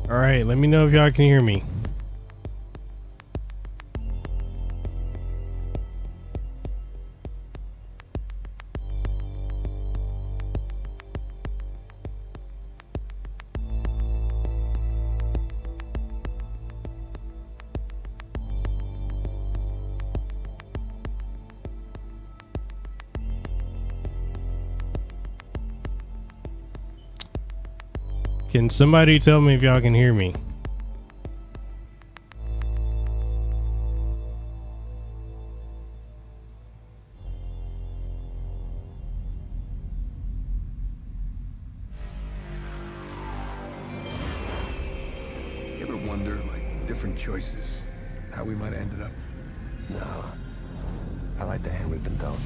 All right, let me know if y'all can hear me. Can somebody tell me if y'all can hear me? You ever wonder, like, different choices, how we might have ended up? No. I like the hand we've been dealt.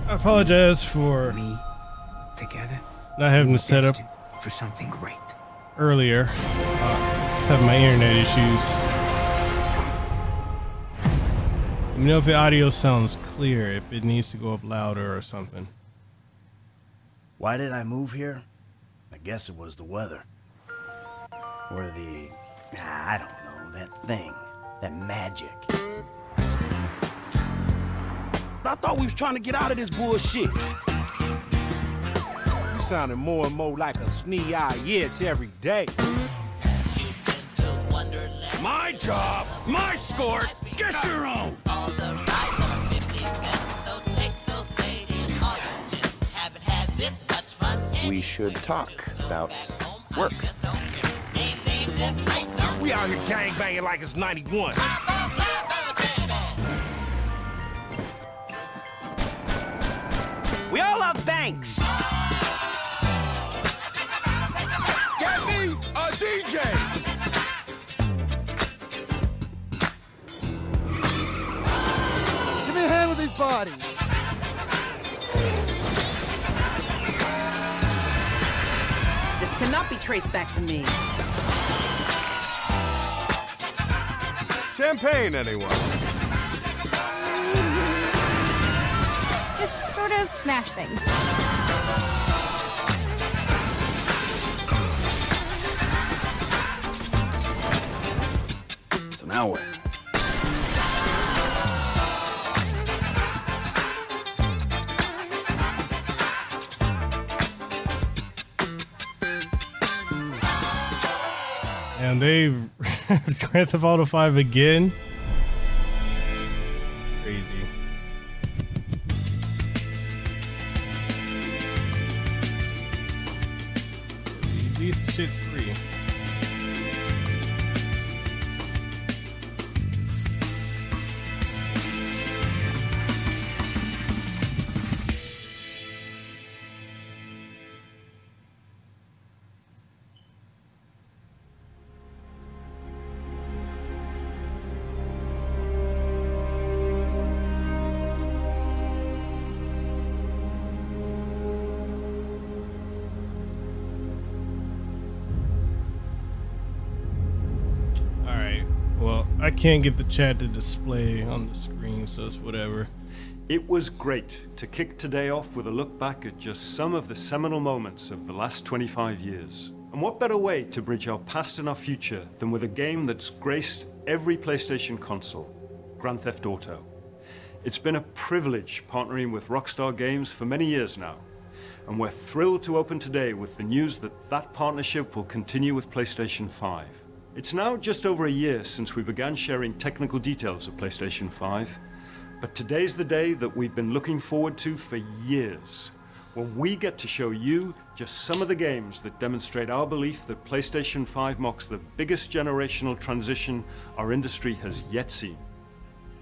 I apologize for We together not having to set up for something great. earlier. Just having my internet issues. Let me know if the audio sounds clear, if it needs to go up louder or something. Why did I move here? I guess it was the weather. Or the... I don't know, that thing. That magic. I thought we was trying to get out of this bullshit. You sounding more and more like a snee-eye itch every day. My job, my score, get your own. We should talk about work. We out here gangbanging like it's 91. We all love banks. Get me a DJ. Give me a hand with these bodies. This cannot be traced back to me. Champagne, anyone? Just sort of smash things. So now what? And they Grand Theft Auto 5 again. It's crazy. At least the shit's free. I can't get the chat to display on the screen, so it's whatever. It was great to kick today off with a look back at just some of the seminal moments of the last 25 years. And what better way to bridge our past and our future than with a game that's graced every PlayStation console, Grand Theft Auto. It's been a privilege partnering with Rockstar Games for many years now, and we're thrilled to open today with the news that that partnership will continue with PlayStation 5. It's now just over a year since we began sharing technical details of PlayStation 5, but today's the day that we've been looking forward to for years, when we get to show you just some of the games that demonstrate our belief that PlayStation 5 marks the biggest generational transition our industry has yet seen.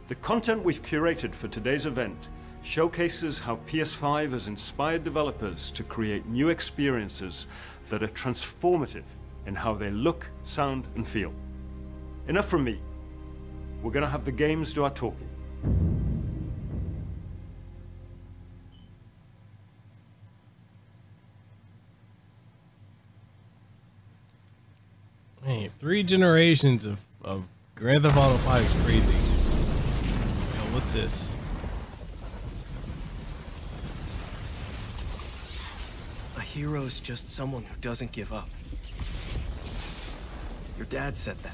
The content we've curated for today's event showcases how PS5 has inspired developers to create new experiences that are transformative in how they look, sound, and feel. Enough from me. We're gonna have the games do our talking. Man, 3 generations of Grand Theft Auto 5 is crazy. Yo, what's this? A hero's just someone who doesn't give up. Your dad said that.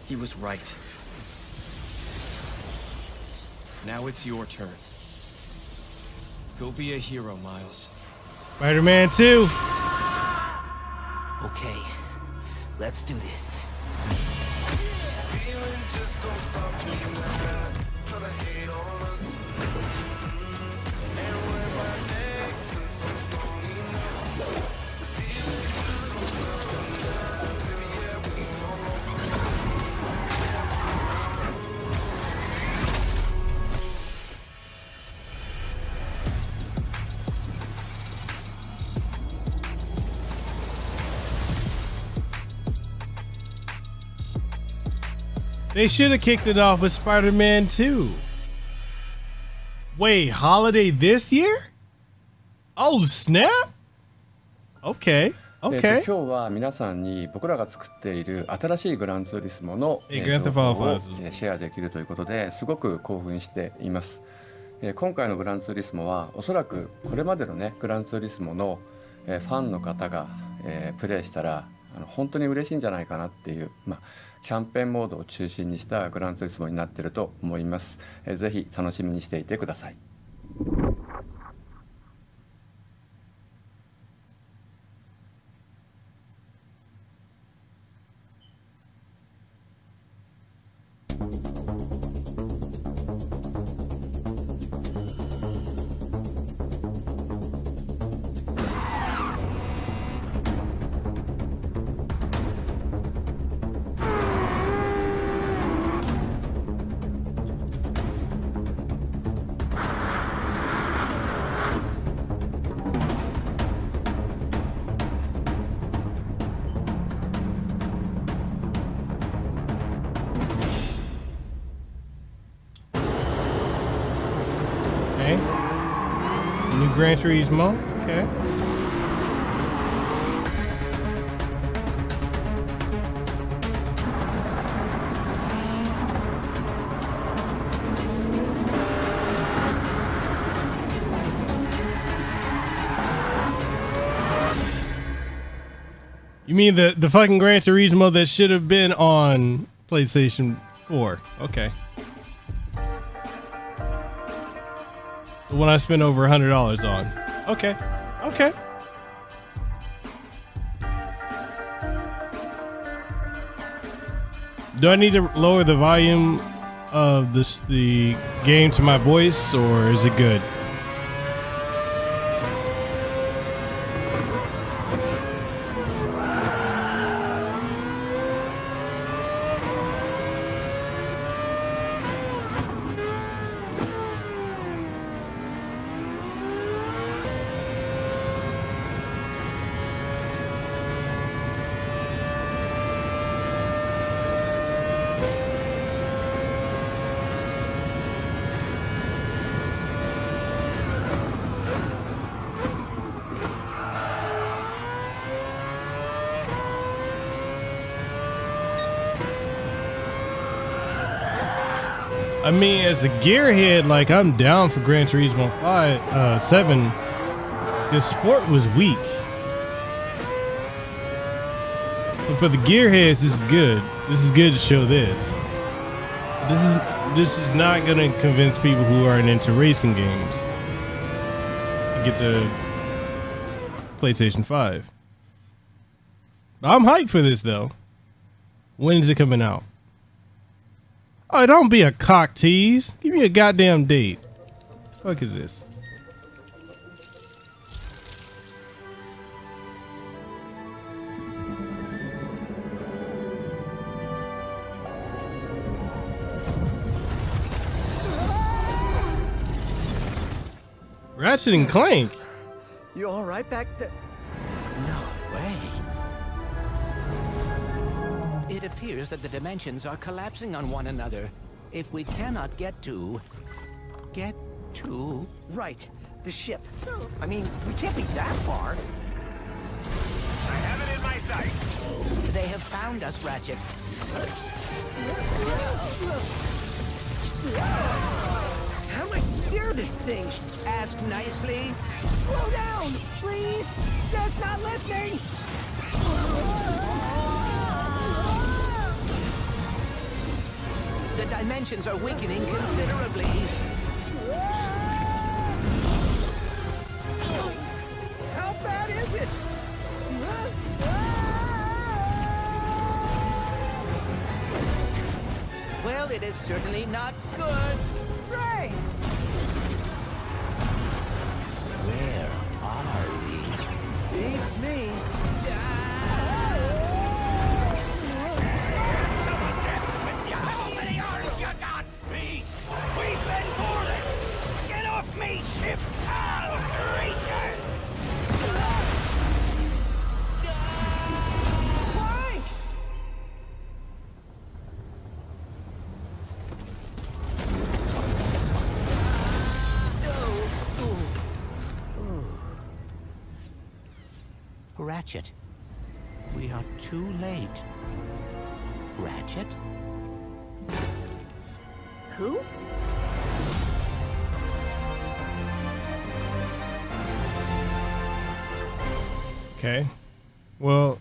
He was right. Now it's your turn. Go be a hero, Miles. Spider-Man 2. Okay, let's do this. They should have kicked it off with Spider-Man 2. Wait, holiday this year? Oh, snap? Okay. Okay. 今日は皆さんに僕らが作っている新しいグランツーリスモの情 Grand Theft 報 Auto を 5シェアできるということですごく興奮しています。今回のグランツーリスモはおそらくこれまでのねグランツーリスモのファンの方がプレイしたら本当に嬉しいんじゃないかなっていう、キャンペーンモードを中心にしたグランツーリスモになっていると思います。ぜひ楽しみにしていてください。New Gran Turismo. Okay. You mean the fucking Gran Turismo that should have been on PlayStation 4? Okay. The one I spent over $100 on. Okay. Okay. Do I need to lower the volume of the game to my voice, or is it good? I mean, as a gearhead, like, I'm down for Gran Turismo 7. The sport was weak. But for the gearheads, this is good. This is good to show this. This is not gonna convince people who aren't into racing games to get the PlayStation 5. I'm hyped for this though. When is it coming out? Oh, don't be a cock tease. Give me a goddamn date. What the fuck is this? Ratchet and Clank. You all right back there? No way. It appears that the dimensions are collapsing on one another. If we cannot get to... Right, the ship. I mean, we can't be that far. I have it in my sights. They have found us, Ratchet. How do I steer this thing? Ask nicely. Slow down, please. Dad's not listening. The dimensions are weakening considerably. How bad is it? Well, it is certainly not good. Great. Where are we? Beats me. To the depths with you. How many arms you got, beast? We've been boarded. Get off me, ship. I'll return. Clank! Ratchet. We are too late. Ratchet? Who? Okay. Well,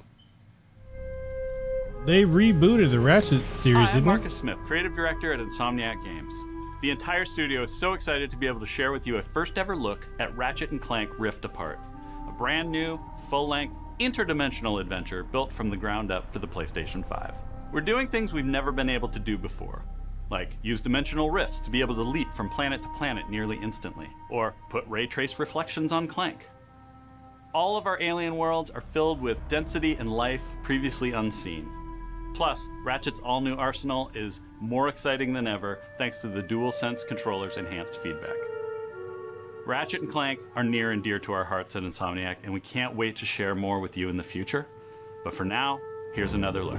they rebooted the Ratchet series, Hi, I'm didn't they? Marcus Smith, creative director at Insomniac Games. The entire studio is so excited to be able to share with you a first ever look at Ratchet & Clank Rift Apart, a brand new, full-length, interdimensional adventure built from the ground up for the PlayStation 5. We're doing things we've never been able to do before, like use dimensional rifts to be able to leap from planet to planet nearly instantly, or put ray trace reflections on Clank. All of our alien worlds are filled with density and life previously unseen. Plus, Ratchet's all-new arsenal is more exciting than ever thanks to the DualSense controller's enhanced feedback. Ratchet and Clank are near and dear to our hearts at Insomniac, and we can't wait to share more with you in the future. But for now, here's another look.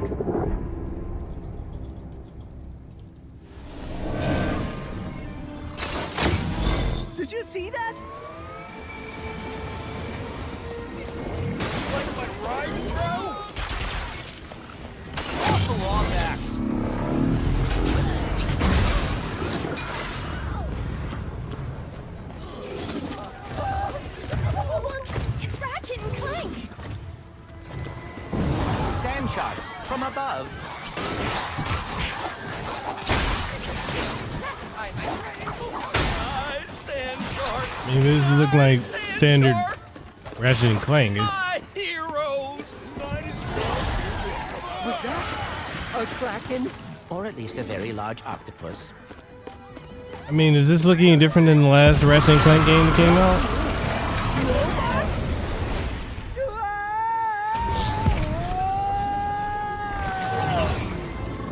Did you see that? Like my ride, bro? Off the wrong axe. It's Ratchet and Clank. Sand sharks from above. Sand shark. I mean, this is looking like standard Ratchet and Clank. It's My heroes. Was that a kraken? Or at least a very large octopus. I mean, is this looking any different than the last Ratchet and Clank game that came out?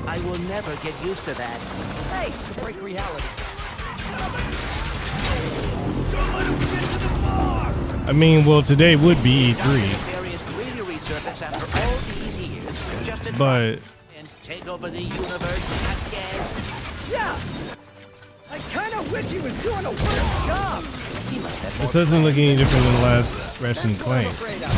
I will never get used to that. Hey, to break reality. Don't let him get to the boss. I mean, well, today would be E3, Various really resurface after all these years, just to but and take over the universe again. Yeah. I kind of wish he was doing a worse job. He must have this doesn't look any different than the last Ratchet and That's what I'm Clank. afraid of.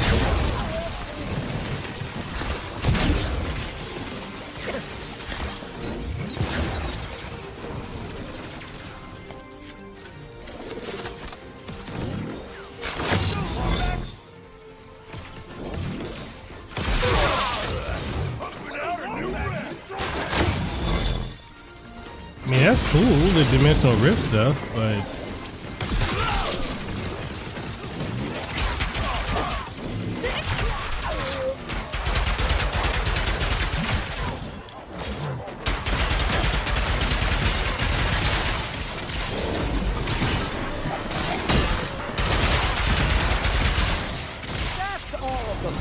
I mean, that's cool, the dimensional rift stuff, but That's all of them.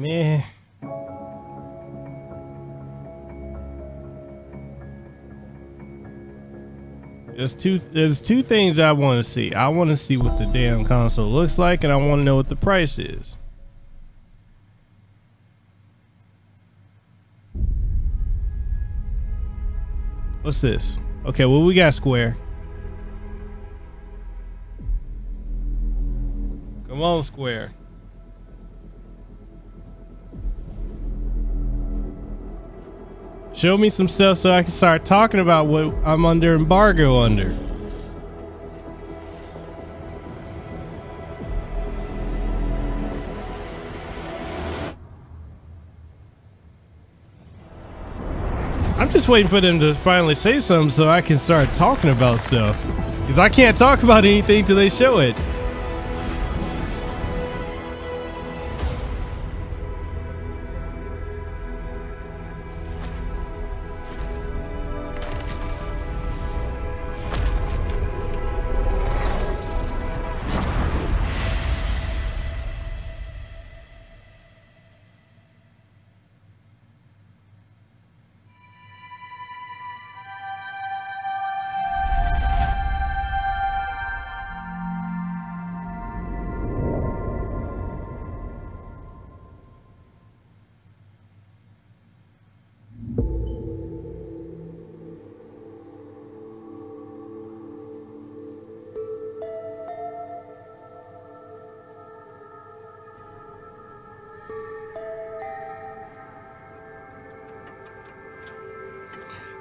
meh. There's two things I want to see. I want to see what the damn console looks like, and I want to know what the price is. What's this? Okay, well, we got Square. Come on, Square. Show me some stuff so I can start talking about what I'm under embargo under. I'm just waiting for them to finally say something so I can start talking about stuff. Because I can't talk about anything till they show it.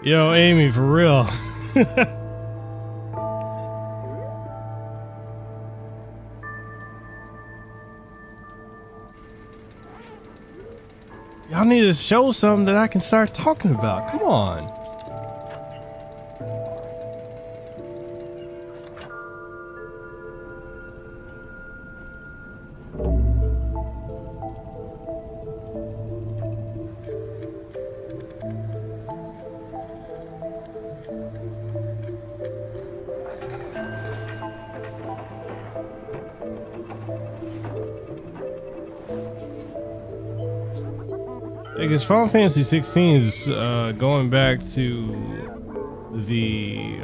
Yo, Amy, for real. Y'all need to show something that I can start talking about. Come on. Because Final Fantasy 16 is going back to the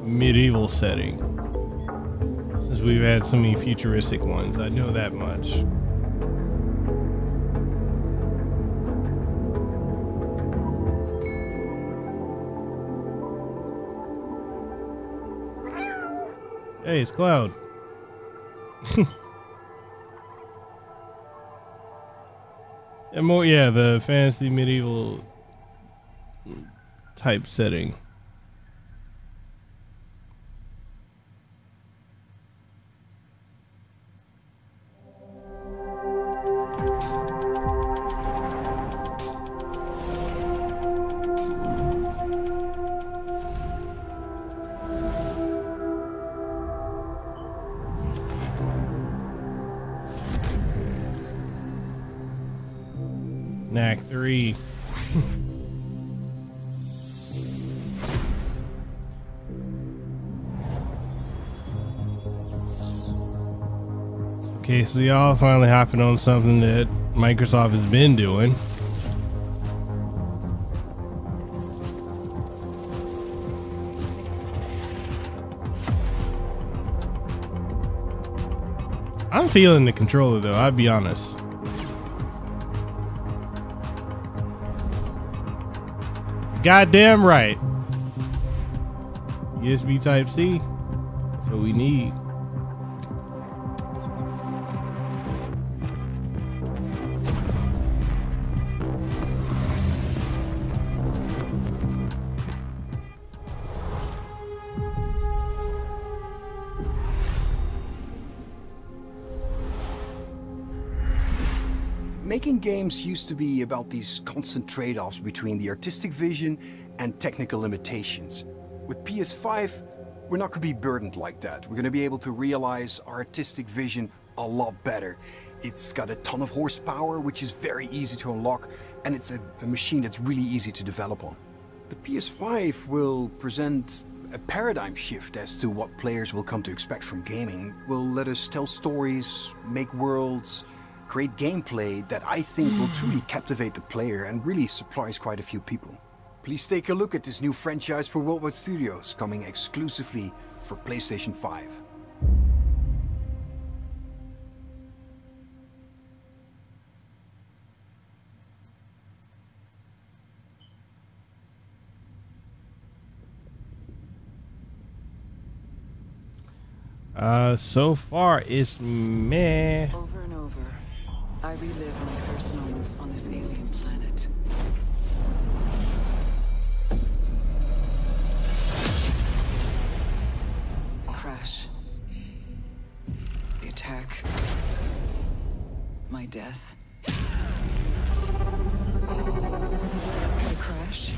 medieval setting. Since we've had so many futuristic ones, I know that much. Hey, it's Cloud. And more, yeah, the fantasy medieval type setting. Knack 3. Okay, so y'all finally hopping on something that Microsoft has been doing. I'm feeling the controller though, I'll be honest. Goddamn right. USB Type C. That's what we need. Making games used to be about these constant trade-offs between the artistic vision and technical limitations. With PS5, we're not going to be burdened like that. We're going to be able to realize our artistic vision a lot better. It's got a ton of horsepower, which is very easy to unlock, and it's a machine that's really easy to develop on. The PS5 will present a paradigm shift as to what players will come to expect from gaming. Will let us tell stories, make worlds, create gameplay that I think will truly captivate the player and really surprise quite a few people. Please take a look at this new franchise for Worldwide Studios, coming exclusively for PlayStation 5. So far it's meh. Over and over, I relive my first moments on this alien planet. The crash. The attack. My death. The crash.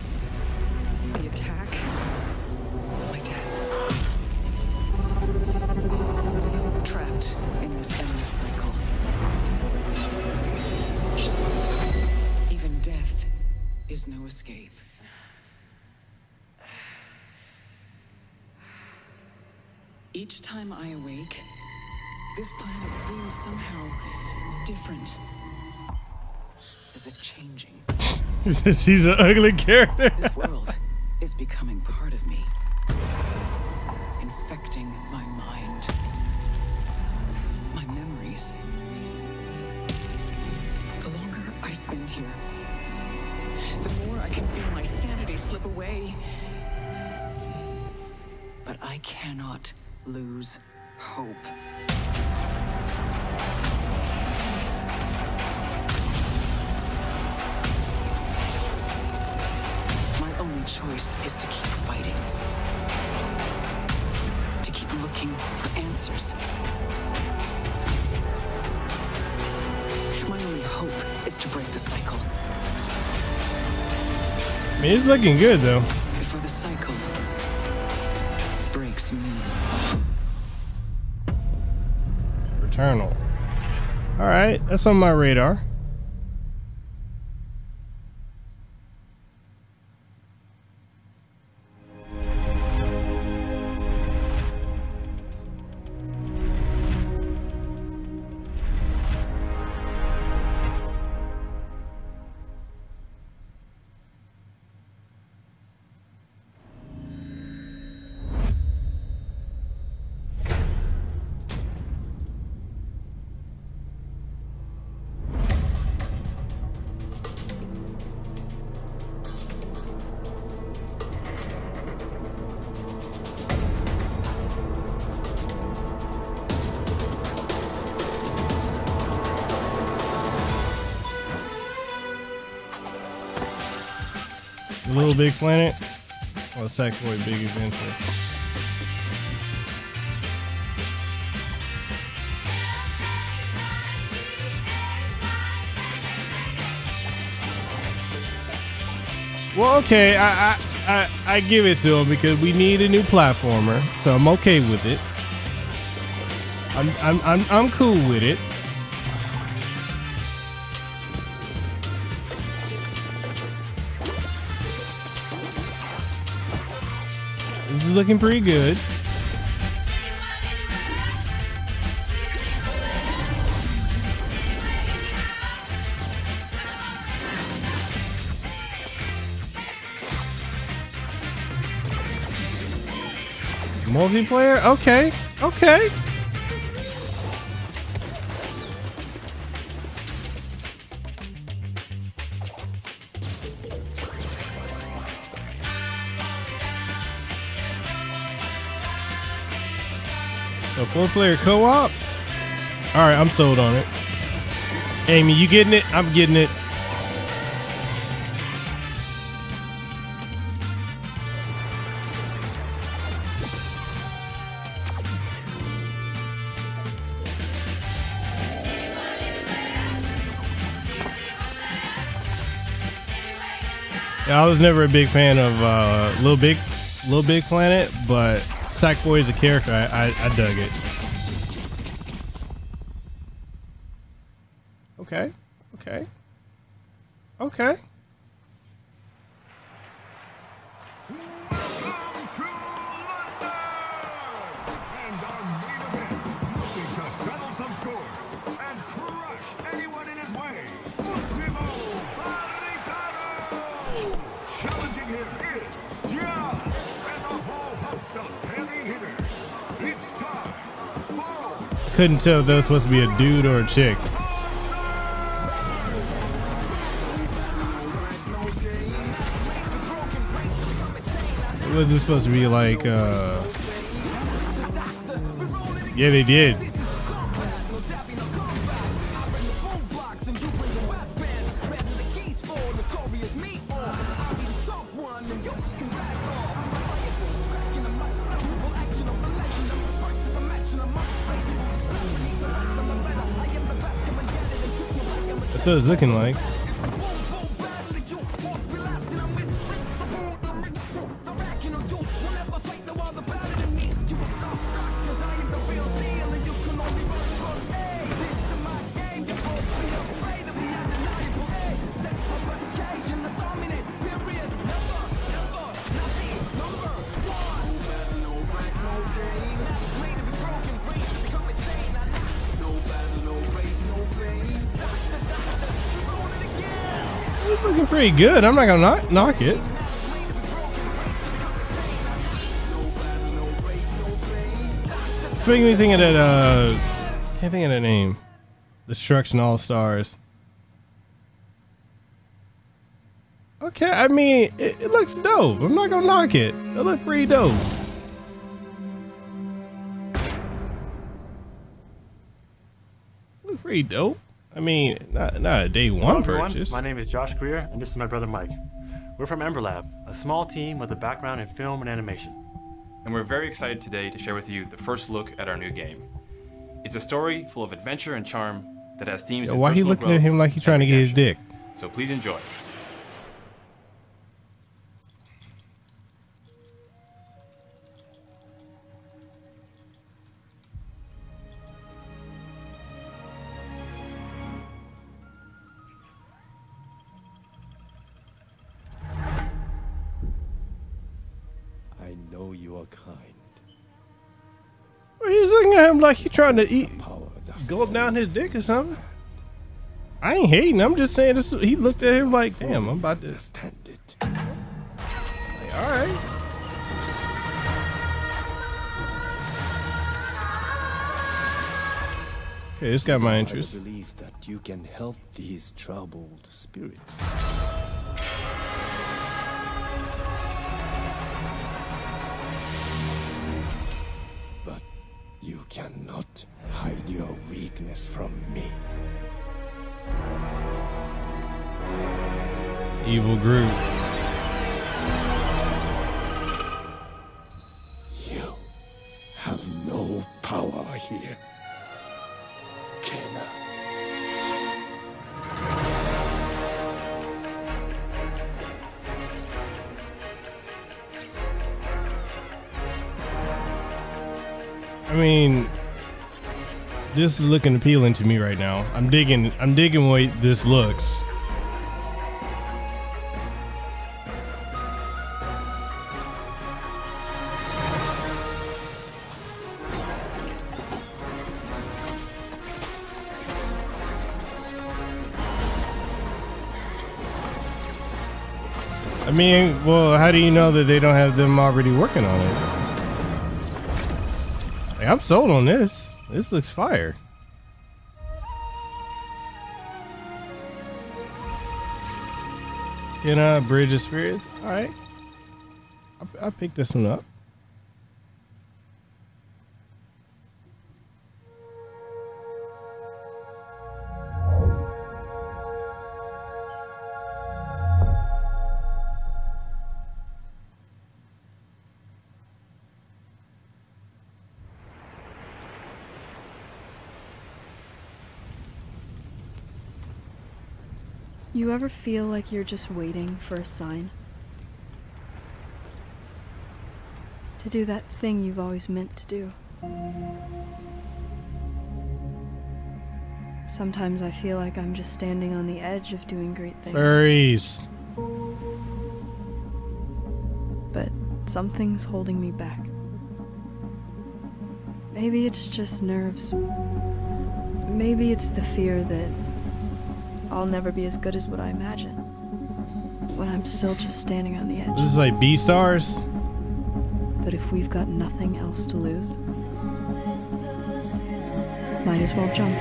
The attack. My death. Trapped in this endless cycle. Even death is no escape. Each time I awake, this planet seems somehow different. As if changing. She's an ugly character. This world is becoming part of me. Infecting my mind. My memories. The longer I spend here, the more I can feel my sanity slip away. But I cannot lose hope. My only choice is to keep fighting. To keep looking for answers. My only hope is to break the cycle. I mean, it's looking good though. Before the cycle breaks me. Returnal. All right, that's on my radar. Little Big Planet or Sackboy Big Adventure? Well, okay, I give it to him because we need a new platformer, so I'm okay with it. I'm cool with it. This is looking pretty good. Multiplayer? Okay. Okay. A 4-player co-op? Alright, I'm sold on it. Amy, you getting it? I'm getting it. Yeah, I was never a big fan of Little Big Planet, but Sackboy as a character, I dug it. Okay, okay, okay. Welcome to London! And our main event, looking to settle some scores and crush anyone in his way, Ultimo Barricado! Challenging him couldn't tell if that was supposed to be a dude or a chick. Was this supposed to be like, yeah, they did. That's what it's looking like. It's looking pretty good. I'm not gonna knock it. It's making me think of that. Can't think of that name. Destruction All Stars. Okay, I mean it looks dope. I'm not gonna knock it. It looks pretty dope. Look pretty dope. I mean, not a day one purchase. My name is Josh Greer, and this is my brother Mike. We're from Ember Lab, a small team with a background in film and animation. And we're very excited today to share with you the first look at our new game. It's a story full of adventure and charm that has themes. Why he looking at him like he's trying to get his dick? So please enjoy. I know you are kind. He's looking at him like he's trying to eat, go up down his dick or something. I ain't hating. I'm just saying this. He looked at him like, damn, I'm about to understand it. Like, all right. Okay, this got my interest. I believe that you can help these troubled spirits. But you cannot hide your weakness from me. Evil Groot. You have no power here. Kena. I mean, this is looking appealing to me right now. I'm digging the way this looks. I mean, well, how do you know that they don't have them already working on it? Like, I'm sold on this. This looks fire. Can I bridge of spirits? All right. I'll pick this one up. You ever feel like you're just waiting for a sign? To do that thing you've always meant to do. Sometimes I feel like I'm just standing on the edge of doing great things. Furries. But something's holding me back. Maybe it's just nerves. Maybe it's the fear that I'll never be as good as what I imagine when I'm still just standing on the edge. This is like B-Stars. But if we've got nothing else to lose, Might as well jump.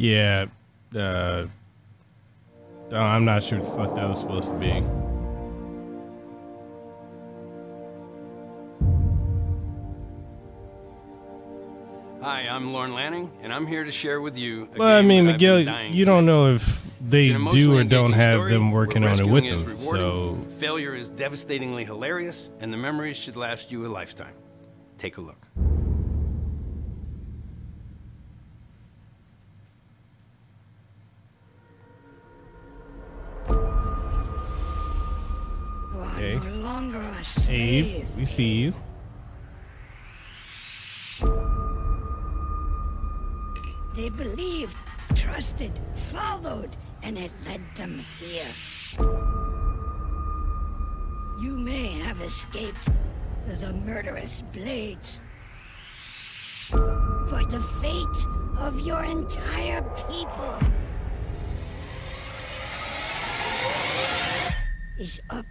Yeah, I'm not sure what the fuck that was supposed to be. Hi, I'm Lorne Lanning, and I'm here to share with you. Well, I mean, Miguel, you don't know if they do or don't have them working on it with them. So failure is devastatingly hilarious, and the memories should last you a lifetime. Take a look. Okay. No longer a slave. Abe, we see you. They believed, trusted, followed, and it led them here. You may have escaped the murderous blades, but the fate of your entire people is up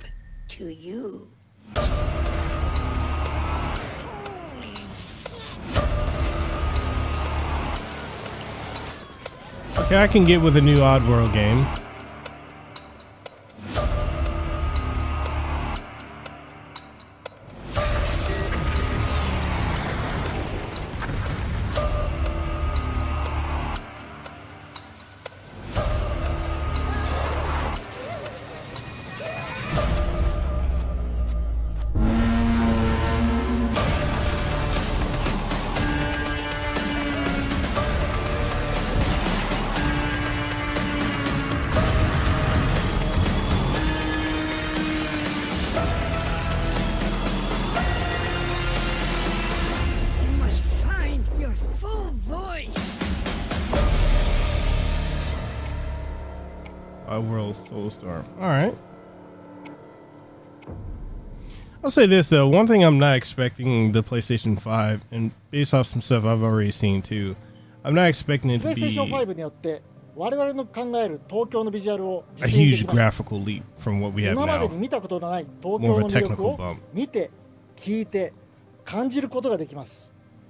to you. Okay, I can get with a new Oddworld game. Soulstorm. All right. I'll say this though, one thing I'm not expecting the PlayStation 5, and based off some stuff I've already seen too, I'm not expecting it to be a huge graphical leap from what we have now. More of a technical bump.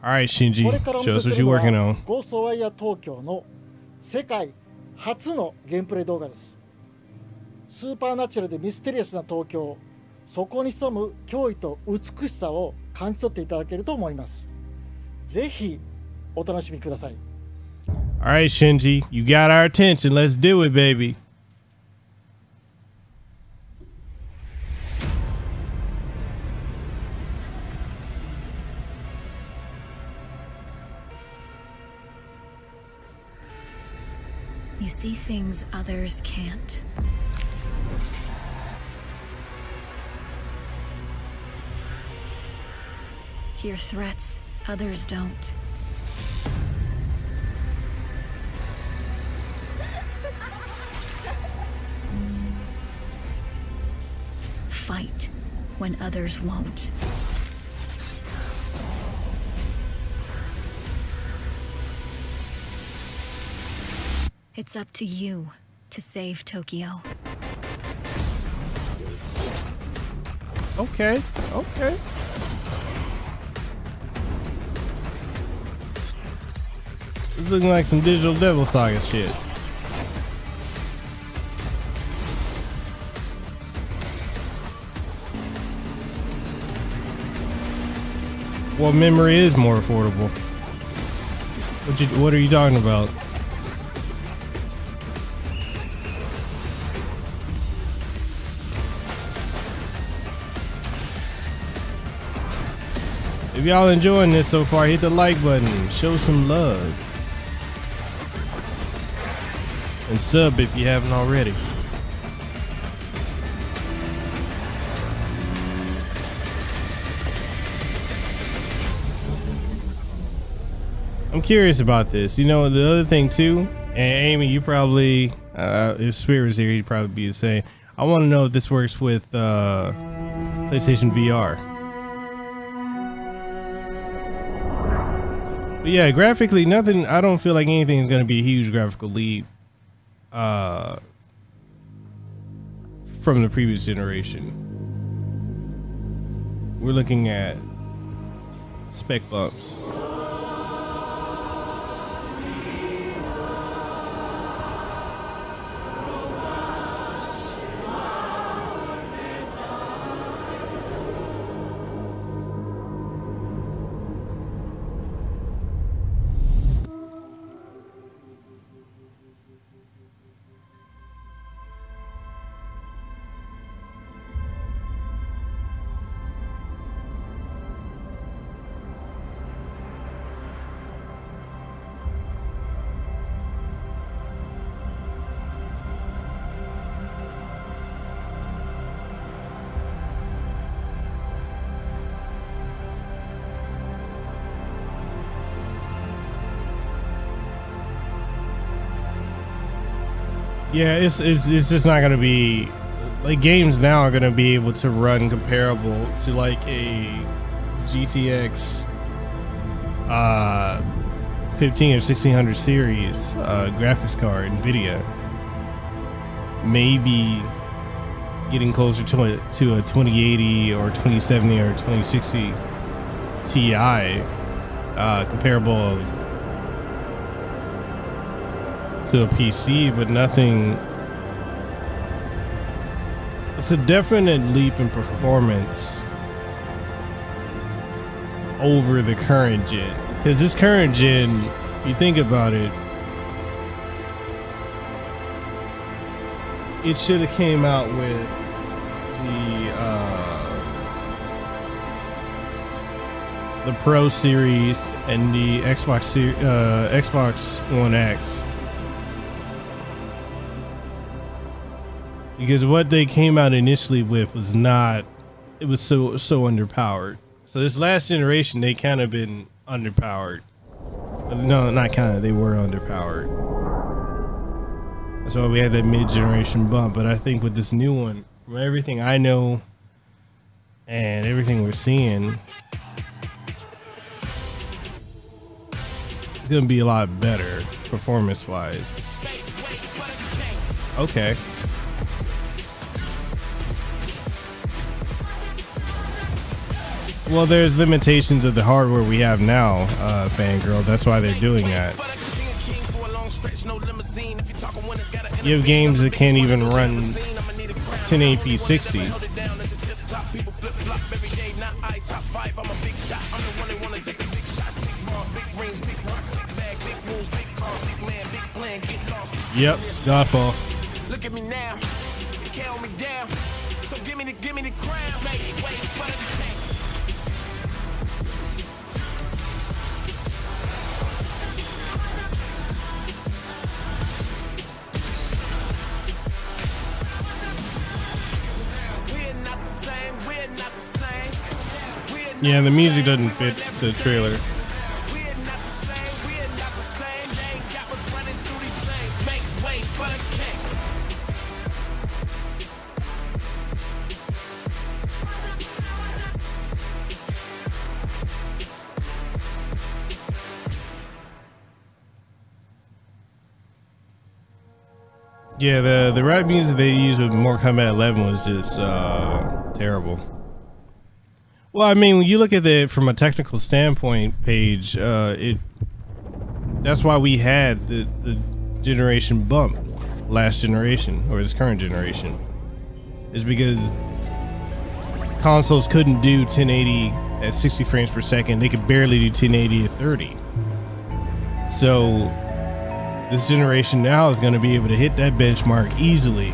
All right, Shinji, show us what you're working on. スーパーナチュラルでミステリアスな東京、そこに潜む驚異と美しさを感じ取っていただけると思います。ぜひお楽しみください。All right, Shinji, you got our attention. Let's do it, baby. You see things others can't. Hear threats others don't. Fight when others won't. It's up to you to save Tokyo. Okay, okay. It's looking like some Digital Devil Saga shit. What memory is more affordable? What are you talking about? If y'all enjoying this so far, hit the like button, show some love. And sub if you haven't already. I'm curious about this. You know, the other thing too, and Amy, you probably, if Spirit was here, he'd probably be the same. I want to know if this works with PlayStation VR. But yeah, graphically, nothing. I don't feel like anything is going to be a huge graphical leap from the previous generation. We're looking at spec bumps. Yeah, it's just not gonna be like games now are gonna be able to run comparable to like a GTX 15 or 1600 series graphics card NVIDIA. Maybe getting closer to a 2080 or 2070 or 2060 Ti comparable to a PC, but nothing. It's a definite leap in performance over the current gen, because this current gen, you think about it, it should have came out with the Pro Series and the Xbox One X. Because what they came out initially with was not, it was so underpowered. So this last generation, they kind of been underpowered. No, not kind of, they were underpowered. That's why we had that mid-generation bump. But I think with this new one, from everything I know and everything we're seeing, it's gonna be a lot better performance-wise. Okay. Well, there's limitations of the hardware we have now, fangirl. That's why they're doing that. You have games that can't even run 1080p 60. Yep, Godfall. Look at me now, you can't hold me down. So give me the crown, baby. Wait for the tank. Yeah, the music doesn't fit the trailer. Yeah, the rap music they used with Mortal Kombat 11 was just terrible. Well, I mean, when you look at it from a technical standpoint, Paige, that's why we had the generation bump last generation, or this current generation, is because consoles couldn't do 1080 at 60 frames per second. They could barely do 1080 at 30. So this generation now is going to be able to hit that benchmark easily.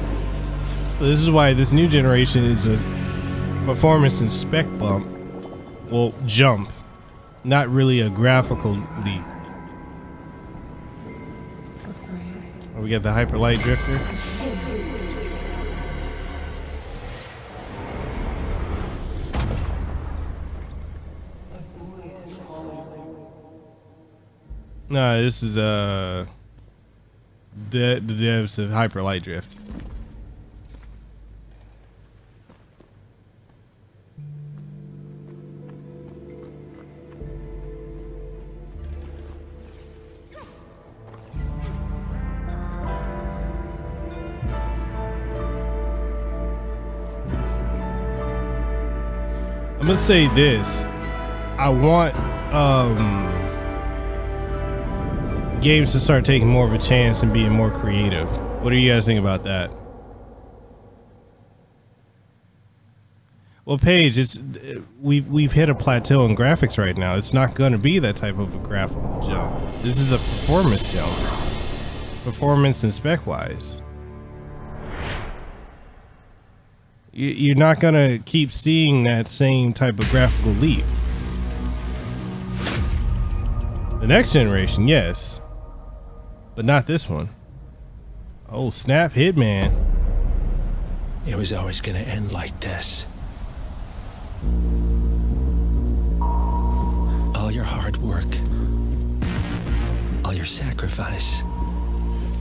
So this is why this new generation is a performance and spec bump. Well, jump, not really a graphical leap. Oh, we got the Hyper Light Drifter. No, this is the devs of Hyper Light Drift. I'm gonna say this. I want games to start taking more of a chance and being more creative. What do you guys think about that? Well, Paige, we've hit a plateau in graphics right now. It's not gonna be that type of a graphical jump. This is a performance jump. Performance and spec wise. You're not gonna keep seeing that same type of graphical leap. The next generation, yes, but not this one. Oh snap, Hitman. It was always gonna end like this. All your hard work, all your sacrifice,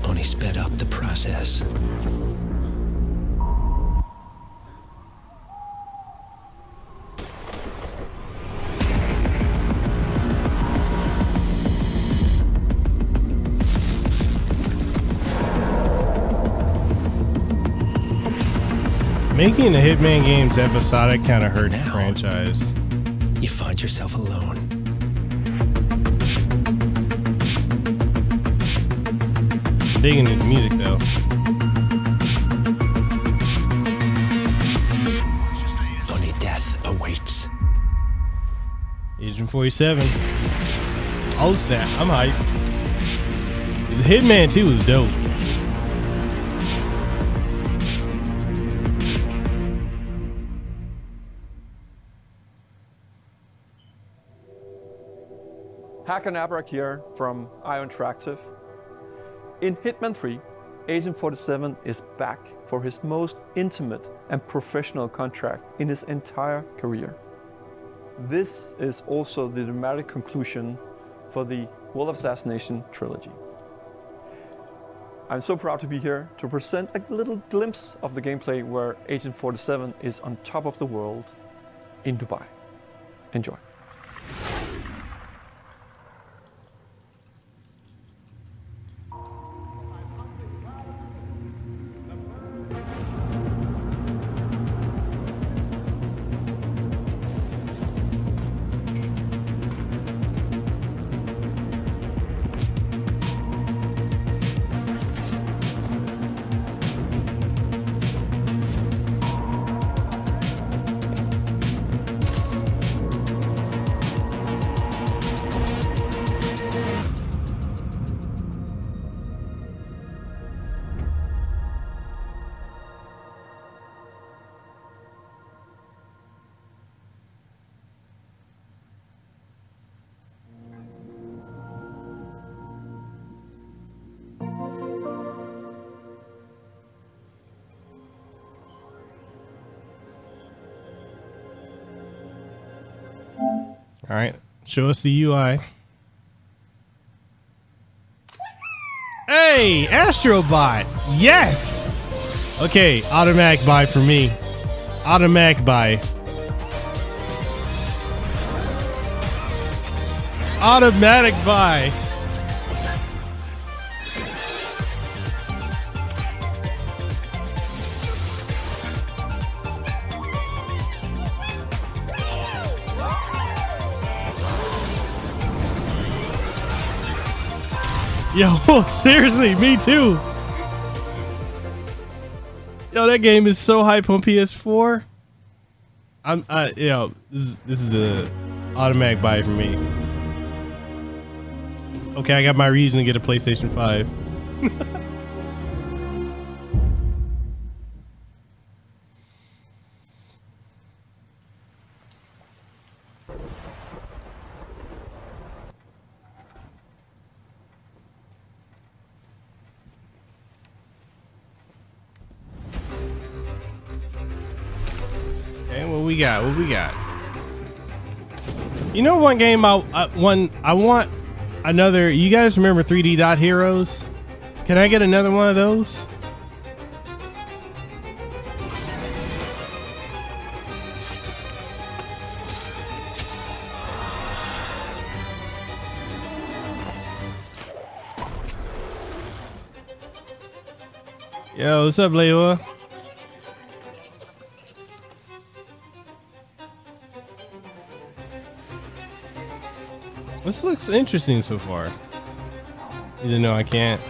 only sped up the process. Making the Hitman games episodic kind of hurt the franchise. You find yourself alone. Digging the music though. Only death awaits. Agent 47. Oh snap, I'm hyped. The Hitman 2 was dope. Hakanabrak here from IO Interactive. In Hitman 3, Agent 47 is back for his most intimate and professional contract in his entire career. This is also the dramatic conclusion for the World of Assassination trilogy. I'm so proud to be here to present a little glimpse of the gameplay where Agent 47 is on top of the world in Dubai. Enjoy. All right, show us the UI. Hey, Astrobot, yes. Okay, automatic buy for me. Automatic buy. Automatic buy. Yo, seriously, me too. Yo, that game is so hype on PS4. This is a automatic buy for me. Okay, I got my reason to get a PlayStation 5. What we got? You know, one game I want another. You guys remember 3D Dot Heroes? Can I get another one of those? Yo, what's up, Lewa? This looks interesting so far. You didn't know I can't.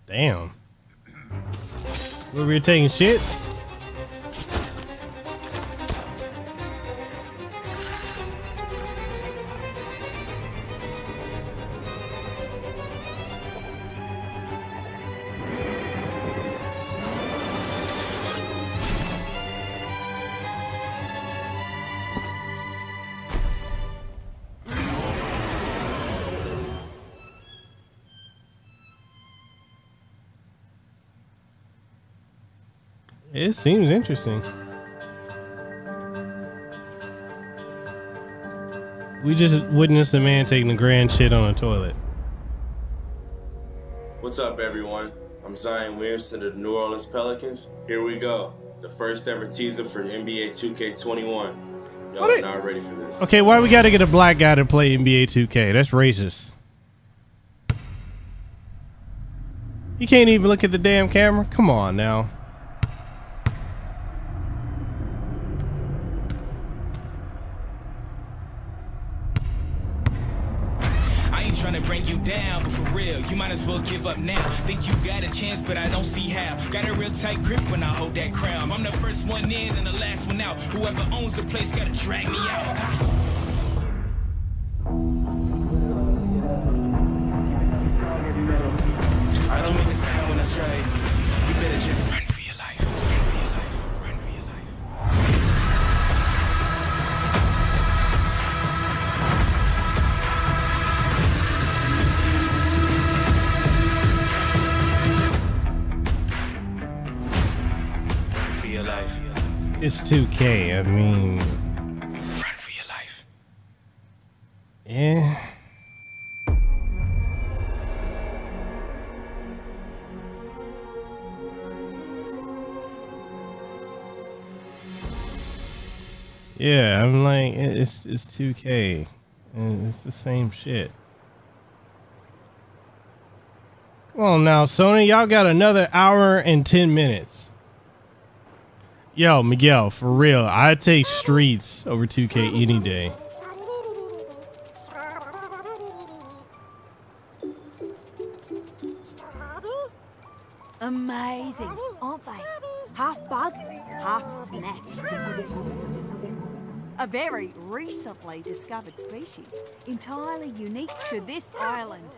Damn. Were we taking shits? It seems interesting. We just witnessed a man taking a grand shit on a toilet. What's up, everyone? I'm Zion Williamson of the New Orleans Pelicans. Here we go. The first ever teaser for NBA 2K21. Y'all are not ready for this. Okay, why we gotta get a black guy to play NBA 2K? That's racist. You can't even look at the damn camera? Come on now. Trying to bring you down, but for real, you might as well give up now. Think you got a chance, but I don't see how. Got a real tight grip when I hold that crown. I'm the first one in and the last one out. Whoever owns the place gotta drag me out. I don't make a sound when I strike. You better just run for your life. Run for your life. Run for your life. It's 2K. I mean, run for your life. Yeah. Yeah, I'm like, it's 2K, and it's the same shit. Come on now, Sony, y'all got another hour and 10 minutes. Yo, Miguel, for real, I'd take Streets over 2K any day. Amazing, aren't they? Half bug, half snack. A very recently discovered species, entirely unique to this island.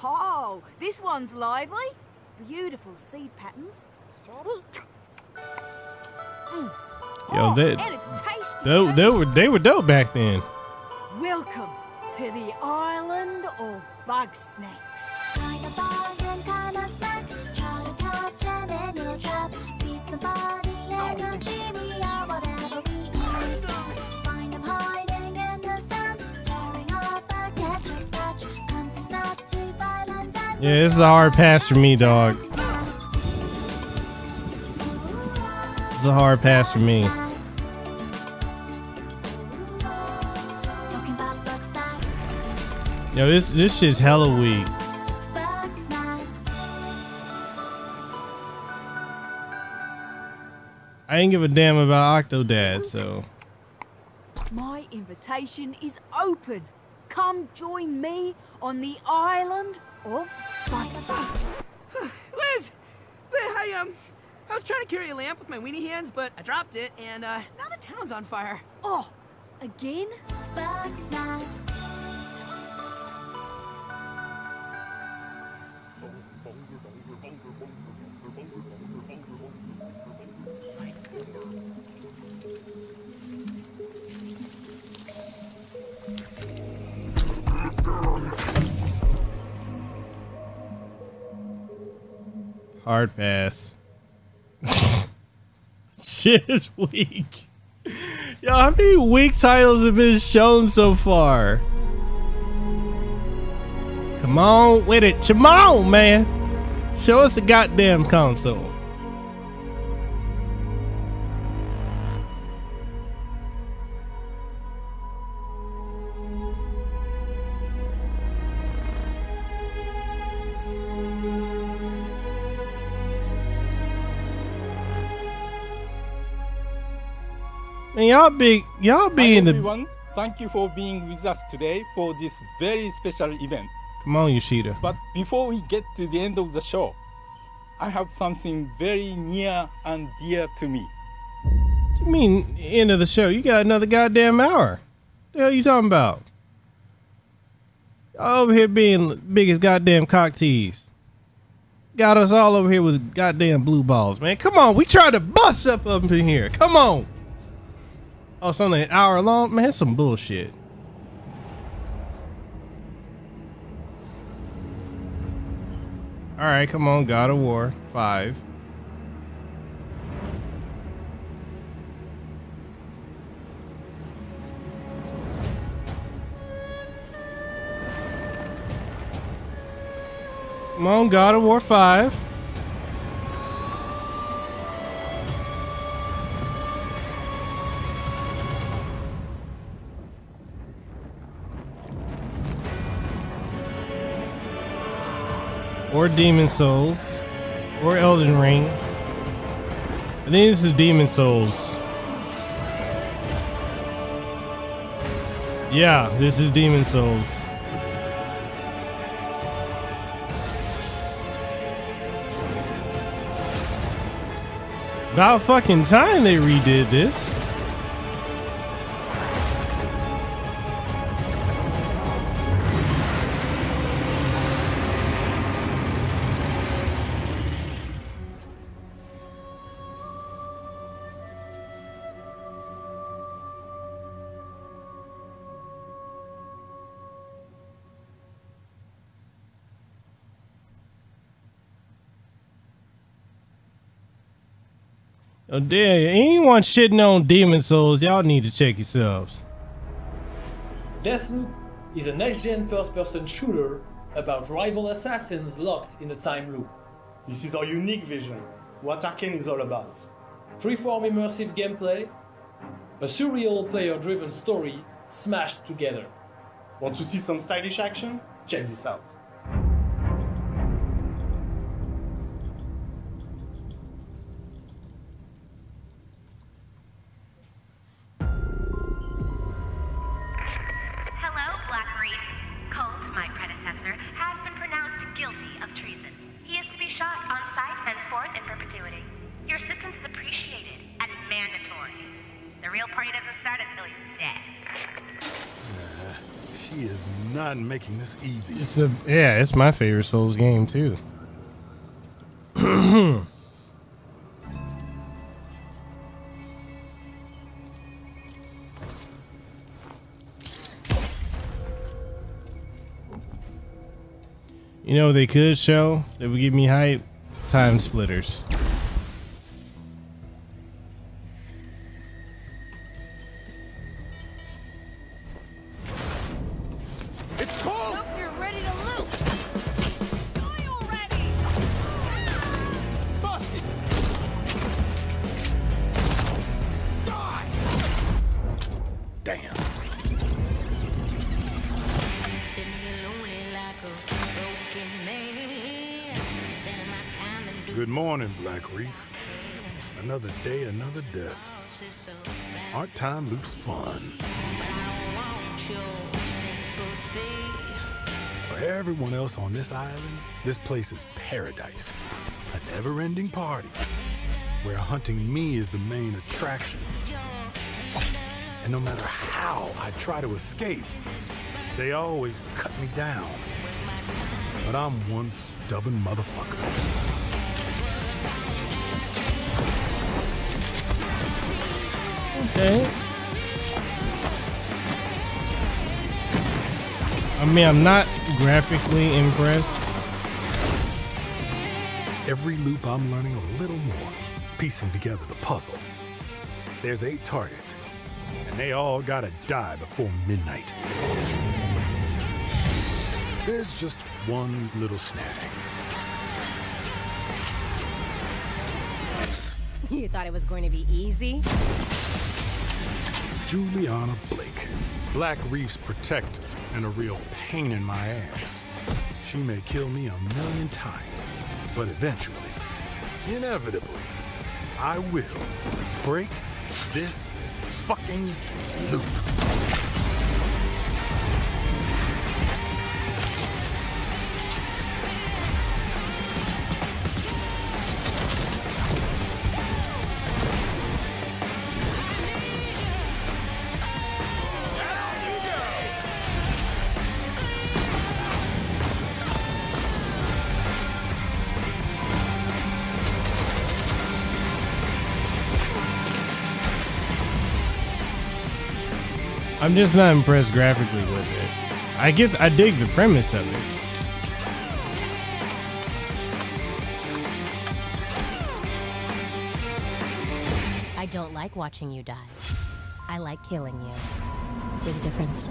Oh, this one's lively. Beautiful seed patterns. Yo, and it's tasty. They were dope back then. Welcome to the island of bug snacks. Find a bug and kind of snack. Try to catch an in your trap. Feed somebody and you'll see me or whatever we eat. Find them hiding in the sand, tearing up a ketchup patch. Come to snack too violent and Yeah, this is a hard pass for me, dog. This is a hard pass for me. Yo, this shit's hella weak. I ain't give a damn about Octodad, so. My invitation is open. Come join me on the island of bug snacks. Liz, hey, I was trying to carry a lamp with my weenie hands, but I dropped it, and now the one's on fire. Oh, again? Spark snaps. Hard pass. Shit is weak. Yo, how many weak titles have been shown so far? Come on with it. Come on, man. Show us the goddamn console. Man, y'all be in the. Everyone, thank you for being with us today for this very special event. Come on, Yoshida. But before we get to the end of the show, I have something very near and dear to me. What you mean, end of the show? You got another goddamn hour. The hell you talking about? Y'all over here being biggest goddamn cock tease. Got us all over here with goddamn blue balls, man. Come on, we tried to bust up in here. Come on. Oh, it's only an hour long? Man, that's some bullshit. Alright, come on, God of War 5. Come on, God of War 5. Or Demon Souls, or Elden Ring. I think this is Demon Souls. Yeah, this is Demon Souls. About fucking time they redid this. Oh damn, anyone shitting on Demon Souls, y'all need to check yourselves. Deathloop is a next-gen first-person shooter about rival assassins locked in a time loop. This is our unique vision, what Arkane is all about. Freeform immersive gameplay, a surreal player-driven story smashed together. Want to see some stylish action? Check this out. Making this easy. It's my favorite Souls game too. You know what they could show that would give me hype? Time Splitters. Good morning, Black Reef. Another day, another death. Aren't time loops fun? For everyone else on this island, this place is paradise. A never-ending party, where hunting me is the main attraction. And no matter how I try to escape, they always cut me down. But I'm one stubborn motherfucker. Okay. I mean, I'm not graphically impressed. Every loop I'm learning a little more, piecing together the puzzle. There's 8 targets, and they all gotta die before midnight. There's just one little snag. You thought it was going to be easy? Juliana Blake, Black Reef's protector and a real pain in my ass. She may kill me 1,000,000 times, but eventually, inevitably, I will break this fucking loop. I'm just not impressed graphically with it. I dig the premise of it. I don't like watching you die. I like killing you. There's a difference.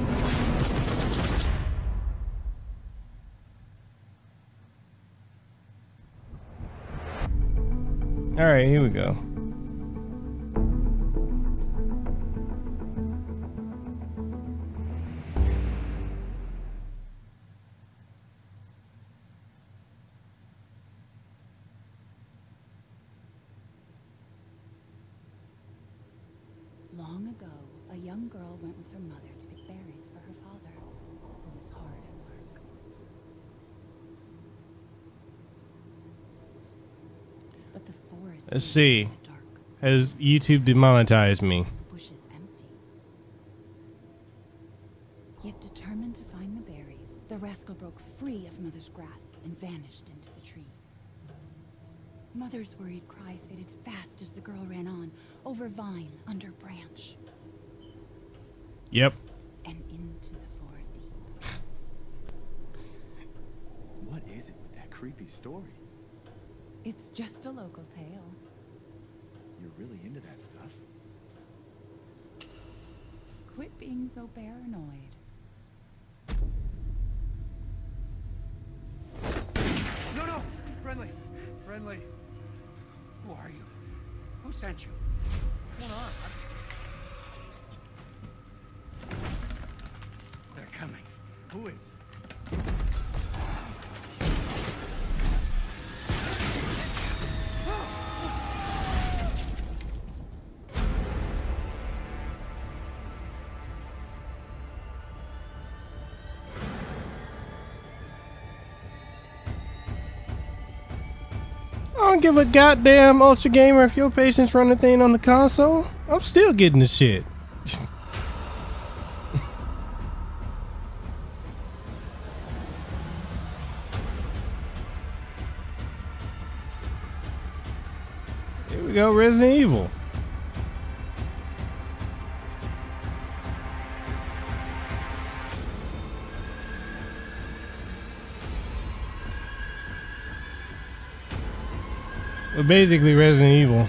All right, here we go. Long ago, a young girl went with her mother to pick berries for her father, who was hard at work. But the forest Let's see. Has YouTube demonetized me? bush is empty. Yet determined to find the berries, the rascal broke free of Mother's grasp and vanished into the trees. Mother's worried cries faded fast as the girl ran on, over vine, under branch, Yep. and into the forest deep. What is it with that creepy story? It's just a local tale. You're really into that stuff? Quit being so paranoid. No! Friendly! Friendly! Who are you? Who sent you? What's going on? They're coming. Who is? I don't give a goddamn UltraGamer if your patients run the thing on the console. I'm still getting the shit. Here we go, Resident Evil. Well, basically Resident Evil.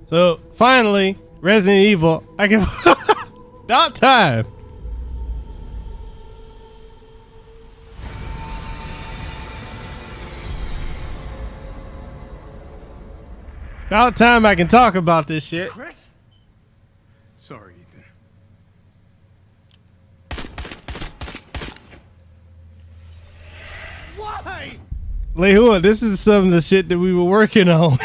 So finally, Resident Evil. I can about time. About time I can talk about this shit. Chris? Sorry, Ethan. Why? Lehua, this is some of the shit that we were working on.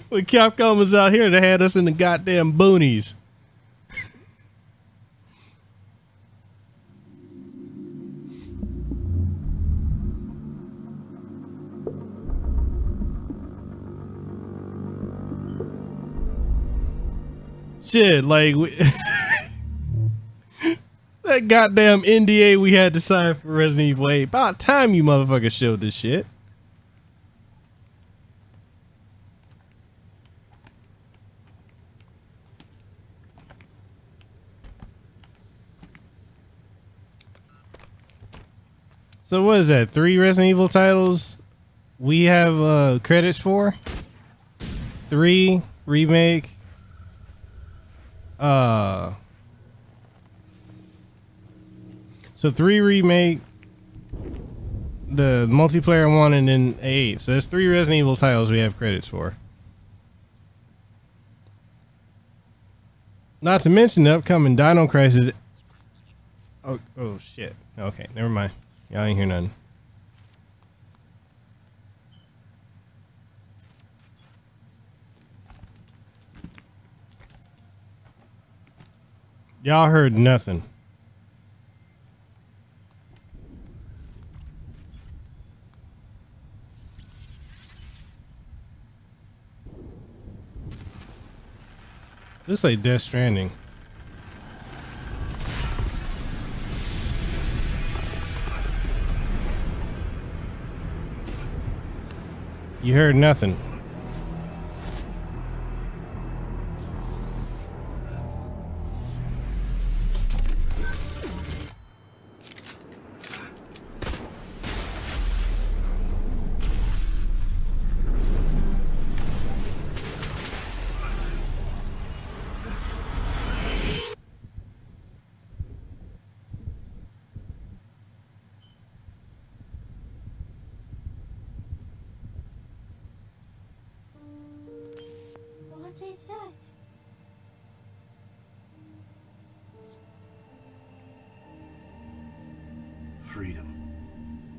When Capcom was out here, they had us in the goddamn boonies. Shit, like that goddamn NDA we had to sign for Resident Evil 8. About time you motherfuckers showed this shit. So what is that? 3 Resident Evil titles we have credits for? 3 remake. So 3 remake, the multiplayer one, and then 8. So there's 3 Resident Evil titles we have credits for. Not to mention the upcoming Dino Crisis. Oh shit. Okay, never mind. Y'all ain't hear nothing. Y'all heard nothing. This looks like Death Stranding. You heard nothing. What is that? Freedom.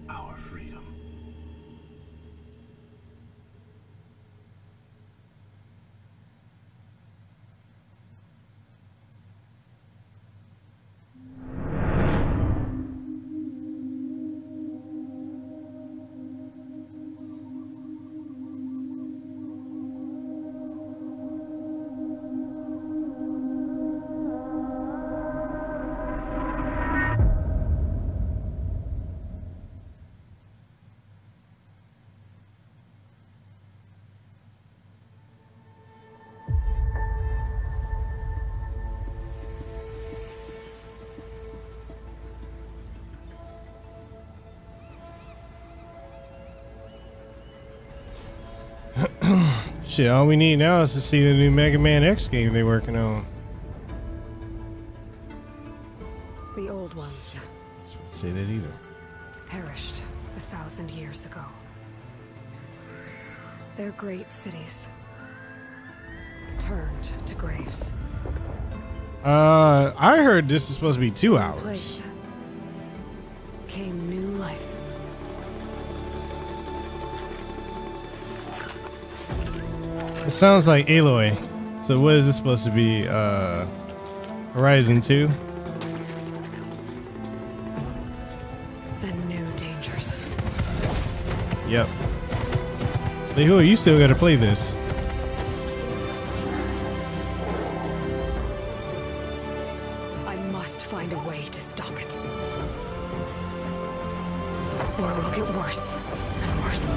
Our freedom. Shit, all we need now is to see the new Mega Man X game they're working on. The old ones Say that either. perished 1,000 years ago. Their great cities turned to graves. I heard this is supposed to be 2 In hours. place came new life. It sounds like Aloy. So what is this supposed to be? Horizon 2? And new dangers. Yep. Hey, who? You still gotta play this. I must find a way to stop it. Or it will get worse and worse.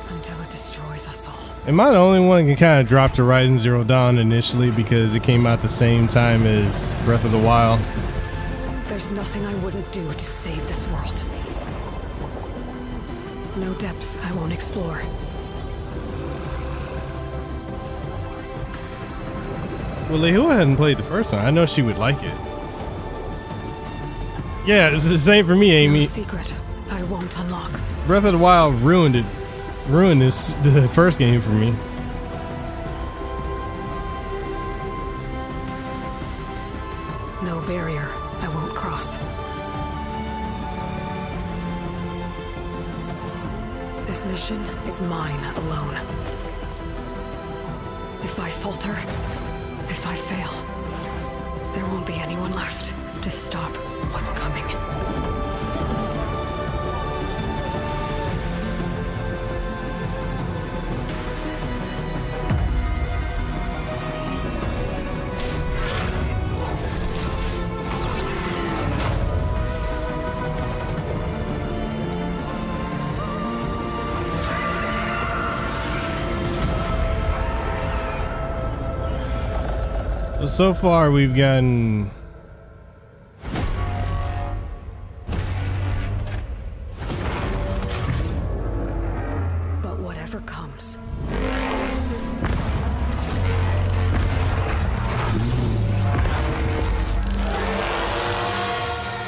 Until it destroys us all. Am I the only one who can kind of drop to Horizon Zero Dawn initially because it came out the same time as Breath of the Wild? There's nothing I wouldn't do to save this world. No depth I won't explore. Well, Lehua hadn't played the first one. I know she would like it. Yeah, it's the same for me, Amy. No secret I won't unlock. Breath of the Wild ruined it. Ruined the first game for me. No barrier I won't cross. This mission is mine alone. If I falter, if I fail, there won't be anyone left to stop what's coming. So far, we've gotten But whatever comes,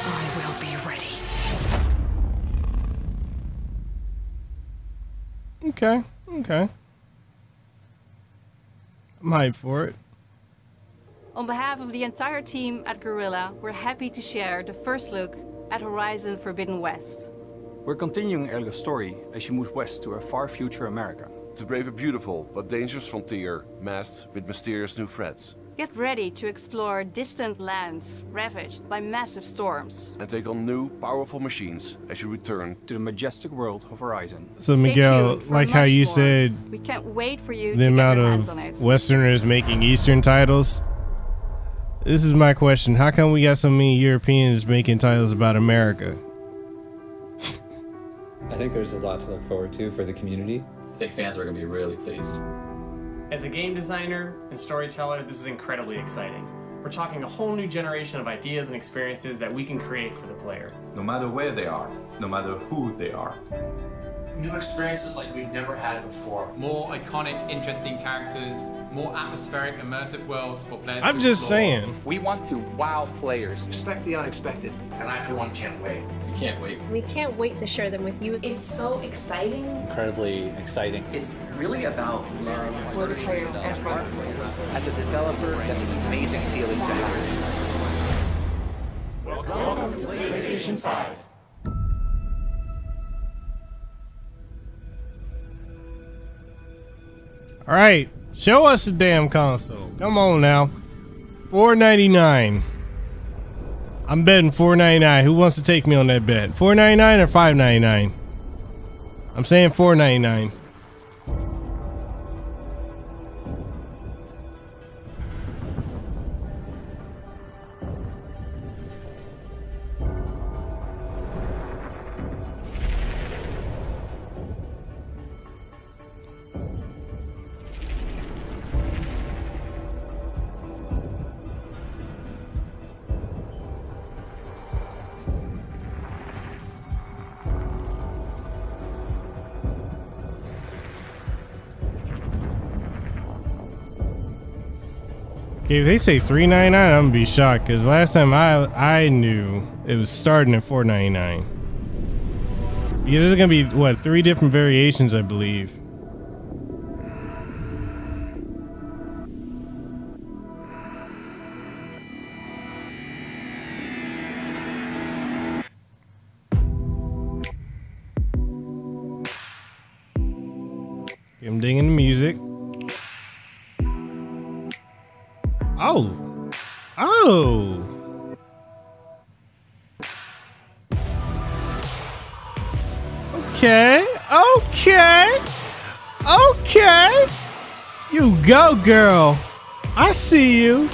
I will be ready. okay. Okay, I'm hyped for it. On behalf of the entire team at Guerrilla, we're happy to share the first look at Horizon Forbidden West. We're continuing Elga's story as she moves west to a far future America. To brave a beautiful but dangerous frontier, masked with mysterious new threats. Get ready to explore distant lands ravaged by massive storms. And take on new, powerful machines as you return to the majestic world of Horizon. So Miguel, like how you said, we can't wait for you the to amount get your hands of on it. Westerners making Eastern titles. This is my question. How come we got so many Europeans making titles about America? I think there's a lot to look forward to for the community. I think fans are going to be really pleased. As a game designer and storyteller, this is incredibly exciting. We're talking a whole new generation of ideas and experiences that we can create for the player. No matter where they are, no matter who they are. New experiences like we've never had before. More iconic, interesting characters, more atmospheric, immersive worlds for players. I'm just saying. We want to wow players. Expect the unexpected. And I, for one, can't wait. We can't wait. We can't wait to share them with you. It's so exciting. Incredibly exciting. It's really about marrying for the players and for the players. As a developer, that's an amazing feeling to have. Welcome to PlayStation 5. All right, show us the damn console. Come on now. $4.99. I'm betting $4.99. Who wants to take me on that bet? $4.99 or $5.99? I'm saying $4.99. Okay, if they say $3.99, I'm gonna be shocked because last time I knew it was starting at $4.99. Yeah, there's gonna be what, 3 different variations, I believe. I'm digging the music. Oh. Oh. Okay. Okay. Okay. You go, girl. I see you.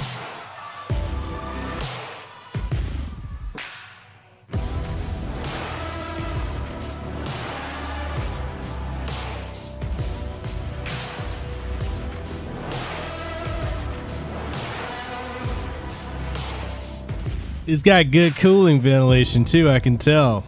It's got good cooling ventilation too, I can tell.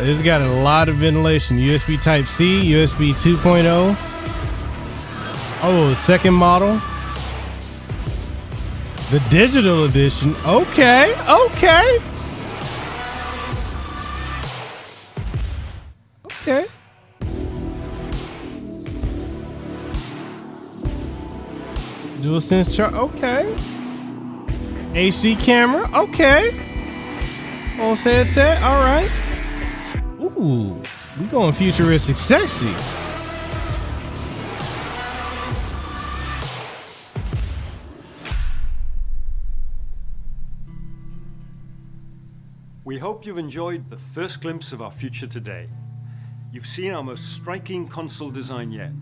It's got a lot of ventilation. USB Type-C, USB 2.0. Oh, second model. The digital edition. Okay, okay. Okay. DualSense chart. Okay. HD camera. Okay. Full headset. All right. Ooh, we going futuristic sexy. We hope you've enjoyed the first glimpse of our future today. You've seen our most striking console design yet,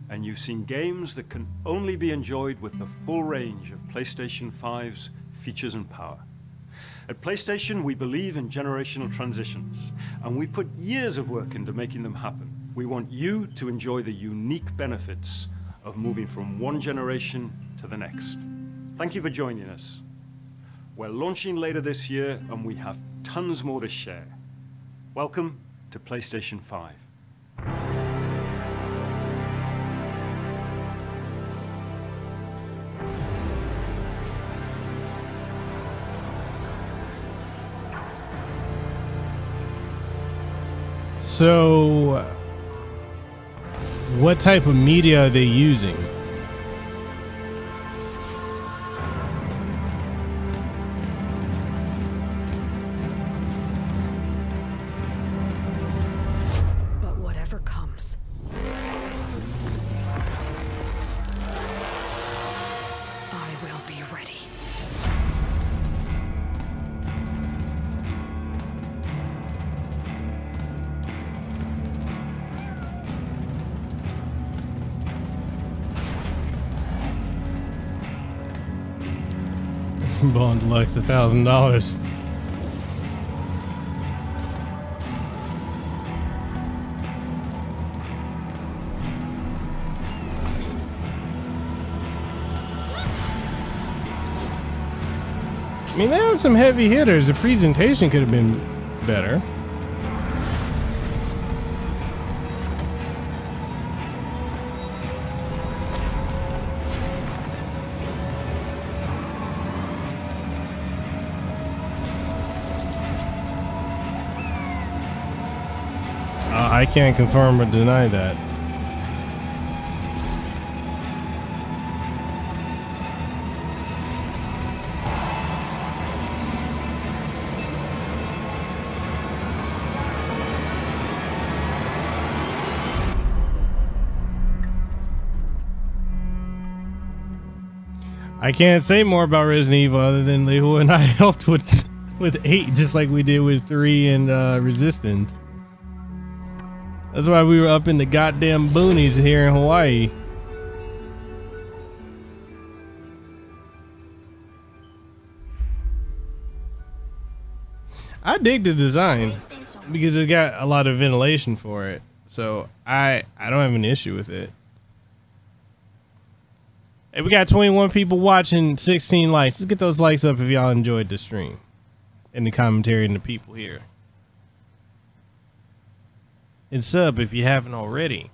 and you've seen games that can only be enjoyed with the full range of PlayStation 5's features and power. At PlayStation, we believe in generational transitions, and we put years of work into making them happen. We want you to enjoy the unique benefits of moving from one generation to the next. Thank you for joining us. We're launching later this year, and we have tons more to share. Welcome to PlayStation 5. So, what type of media are they using? But whatever comes, I will be ready. Bond Deluxe $1,000. I mean, they have some heavy hitters. The presentation could have been better. I can't confirm or deny that. I can't say more about Resident Evil other than Lehu and I helped with 8 just like we did with 3 and Resistance. That's why we were up in the goddamn boonies here in Hawaii. I dig the design because it got a lot of ventilation for it. So I don't have an issue with it. Hey, we got 21 people watching, 16 likes. Let's get those likes up if y'all enjoyed the stream. And the commentary and the people here. And sub if you haven't already.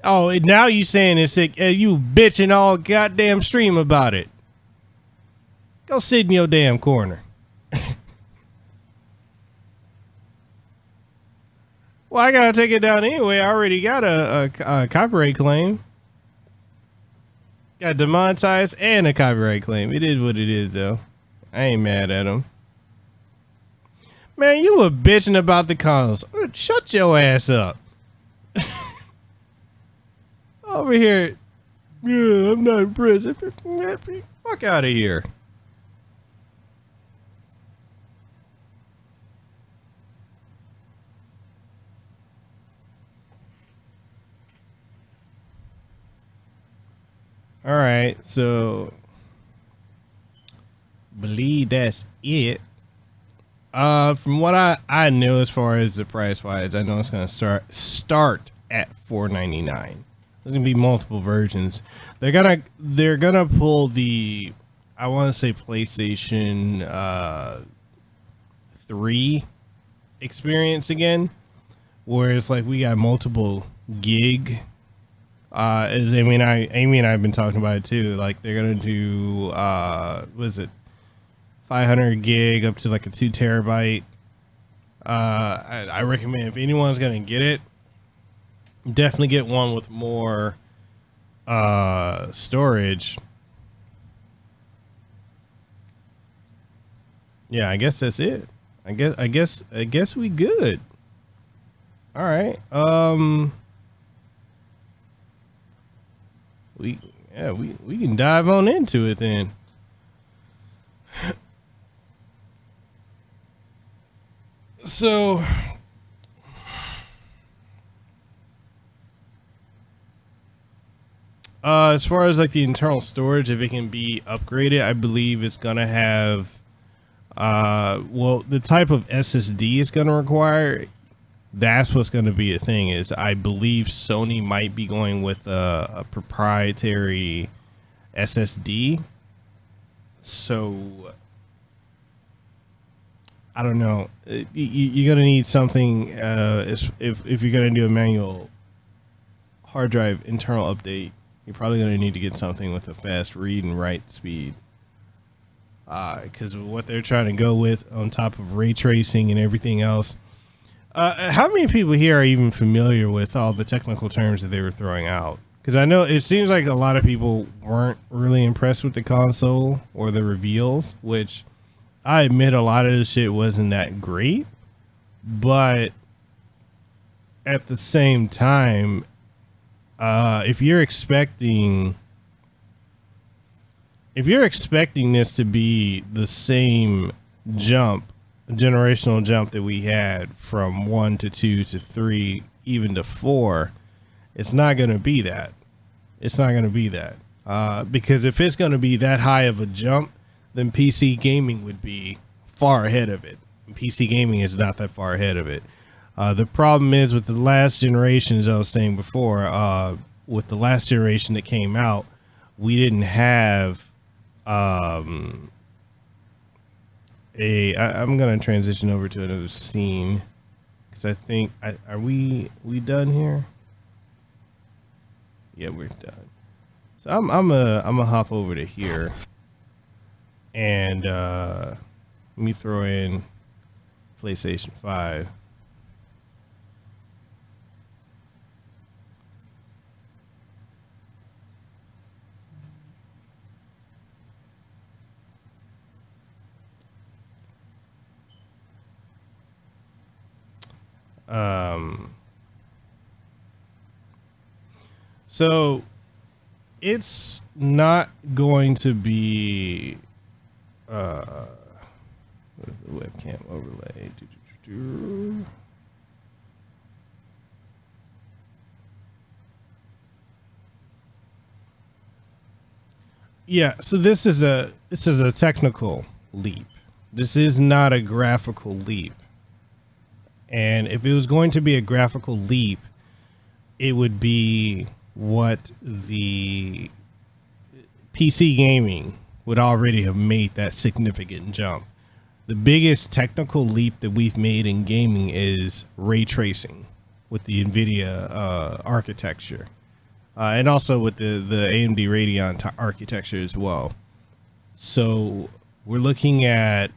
Oh, and now you saying it's sick. You bitching all goddamn stream about it. Go sit in your damn corner. Well, I gotta take it down anyway. I already got a copyright claim. Got demonetized and a copyright claim. It is what it is, though. I ain't mad at him. Man, you were bitching about the console. Shut your ass up. Over here. Yeah, I'm not impressed. Fuck out of here. All right, so believe that's it. From what I know as far as the price wise, I know it's gonna start at $4.99. There's gonna be multiple versions. They're gonna pull the, I want to say PlayStation 3 experience again, where it's like we got multiple gig As Amy and I have been talking about it too. Like they're gonna do what is it, 500 gig up to like a 2 terabyte. I recommend if anyone's gonna get it, definitely get one with more storage. Yeah, I guess that's it. I guess we good. All right. We can dive on into it then. So as far as like the internal storage, if it can be upgraded, I believe it's gonna have well, the type of SSD it's gonna require, that's what's going to be a thing. Is I believe Sony might be going with a proprietary SSD. So I don't know. You're going to need something if you're going to do a manual hard drive internal update. You're probably going to need to get something with a fast read and write speed. Because what they're trying to go with on top of ray tracing and everything else. How many people here are even familiar with all the technical terms that they were throwing out? Because I know it seems like a lot of people weren't really impressed with the console or the reveals, which I admit a lot of the shit wasn't that great. But at the same time, if you're expecting this to be the same generational jump that we had from 1 to 2 to 3 even to 4, it's not going to be that. It's not going to be that. Because if it's going to be that high of a jump, then PC gaming would be far ahead of it. PC gaming is not that far ahead of it. The problem is with the last generation, as I was saying before, with the last generation that came out, we didn't have I'm gonna transition over to another scene because I think are we done here? Yeah, we're done. So I'm gonna hop over to here and let me throw in PlayStation 5. So it's not going to be webcam overlay. Yeah, so this is a technical leap. This is not a graphical leap. And if it was going to be a graphical leap, it would be what the PC gaming would already have made that significant jump. The biggest technical leap that we've made in gaming is ray tracing with the NVIDIA architecture. And also with the AMD Radeon architecture as well. So we're looking at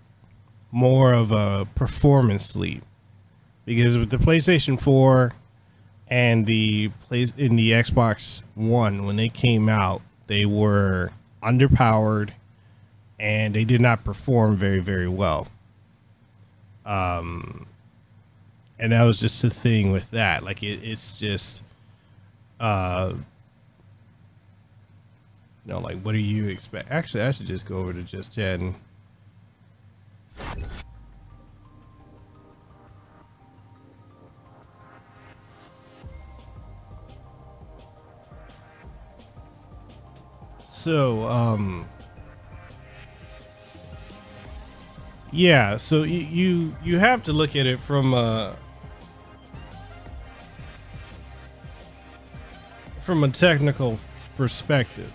more of a performance leap. Because with the PlayStation 4 and the Xbox One, when they came out, they were underpowered and they did not perform very, very well. And that was just the thing with that. Like it's just, like what do you expect? Actually, I should just go over to just chat and. So, yeah, so you have to look at it from a technical perspective.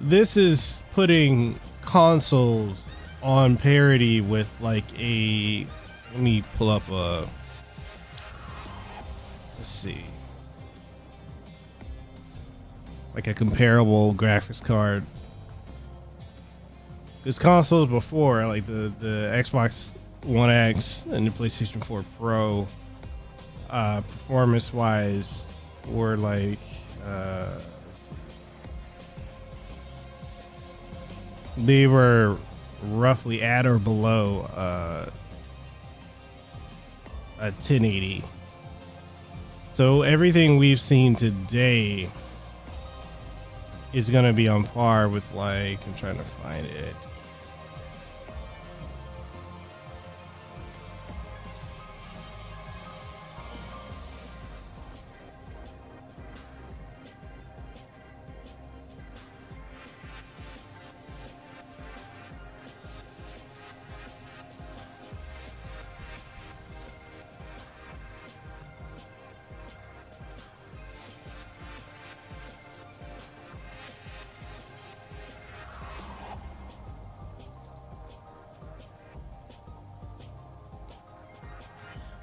This is putting consoles on parity with like let me pull up let's see. like a comparable graphics card. Because consoles before, like the Xbox One X and the PlayStation 4 Pro, performance-wise, were like they were roughly at or below a 1080. So everything we've seen today is gonna be on par with, like, I'm trying to find it.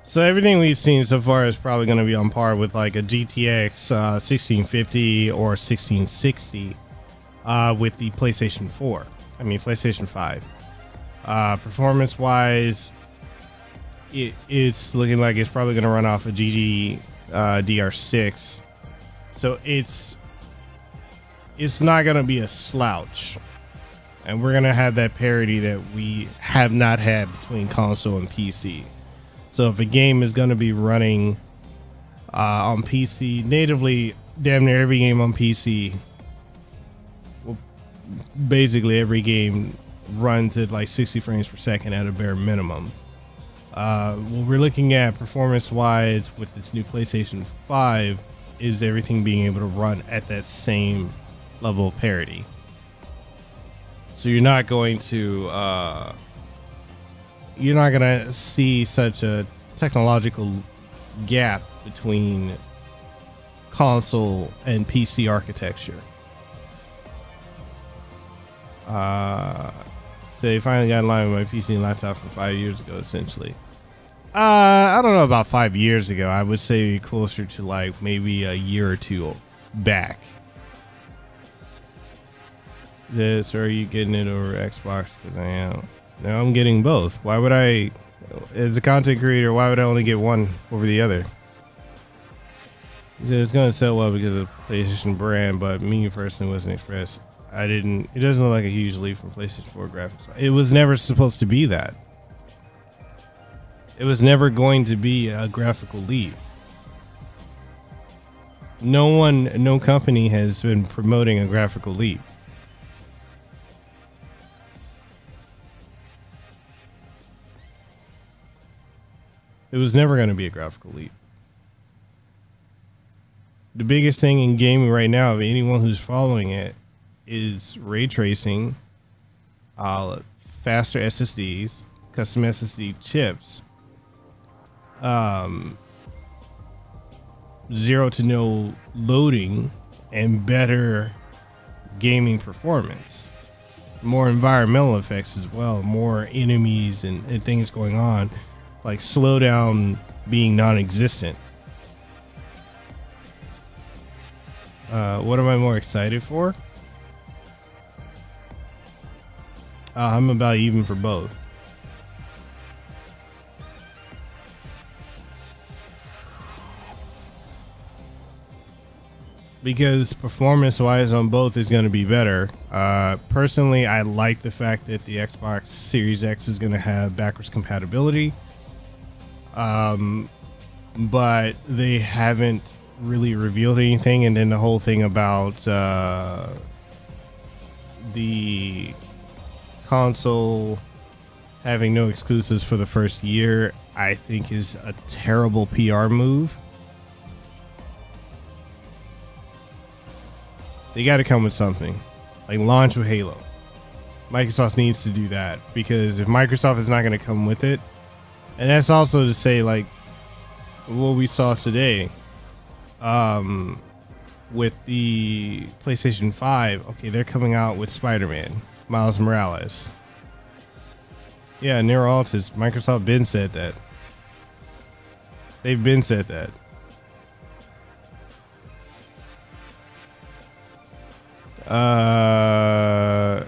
So everything we've seen so far is probably going to be on par with like a GTX 1650 or 1660 with the PlayStation 4. I mean PlayStation 5. Performance wise, it's looking like it's probably going to run off a DR6. So it's not going to be a slouch. And we're going to have that parity that we have not had between console and PC. So if a game is going to be running on PC natively, damn near every game on PC, well, basically every game runs at like 60 frames per second at a bare minimum. What we're looking at performance-wise with this new PlayStation 5 is everything being able to run at that same level of parity. So you're not going to see such a technological gap between console and PC architecture. So you finally got in line with my PC and laptop from 5 years ago, essentially. I don't know about 5 years ago. I would say closer to like maybe a year or two back. This, or are you getting it over Xbox? Because I am. No, I'm getting both. Why would I, as a content creator, why would I only get one over the other? It's going to sell well because of PlayStation brand, but me personally wasn't expressed. It doesn't look like a huge leap from PlayStation 4 graphics. It was never supposed to be that. It was never going to be a graphical leap. No company has been promoting a graphical leap. It was never going to be a graphical leap. The biggest thing in gaming right now, of anyone who's following it, is ray tracing, faster SSDs, custom SSD chips, 0 to no loading, and better gaming performance. More environmental effects as well, more enemies and things going on, like slowdown being non-existent. What am I more excited for? I'm about even for both. Because performance-wise on both is going to be better. Personally, I like the fact that the Xbox Series X is going to have backwards compatibility. But they haven't really revealed anything. And then the whole thing about the console having no exclusives for the first year, I think is a terrible PR move. They got to come with something, like launch with Halo. Microsoft needs to do that, because if Microsoft is not going to come with it, and that's also to say, like what we saw today with the PlayStation 5. Okay, they're coming out with Spider-Man, Miles Morales. Yeah, Nero Altus. Microsoft been said that. They've been said that. Why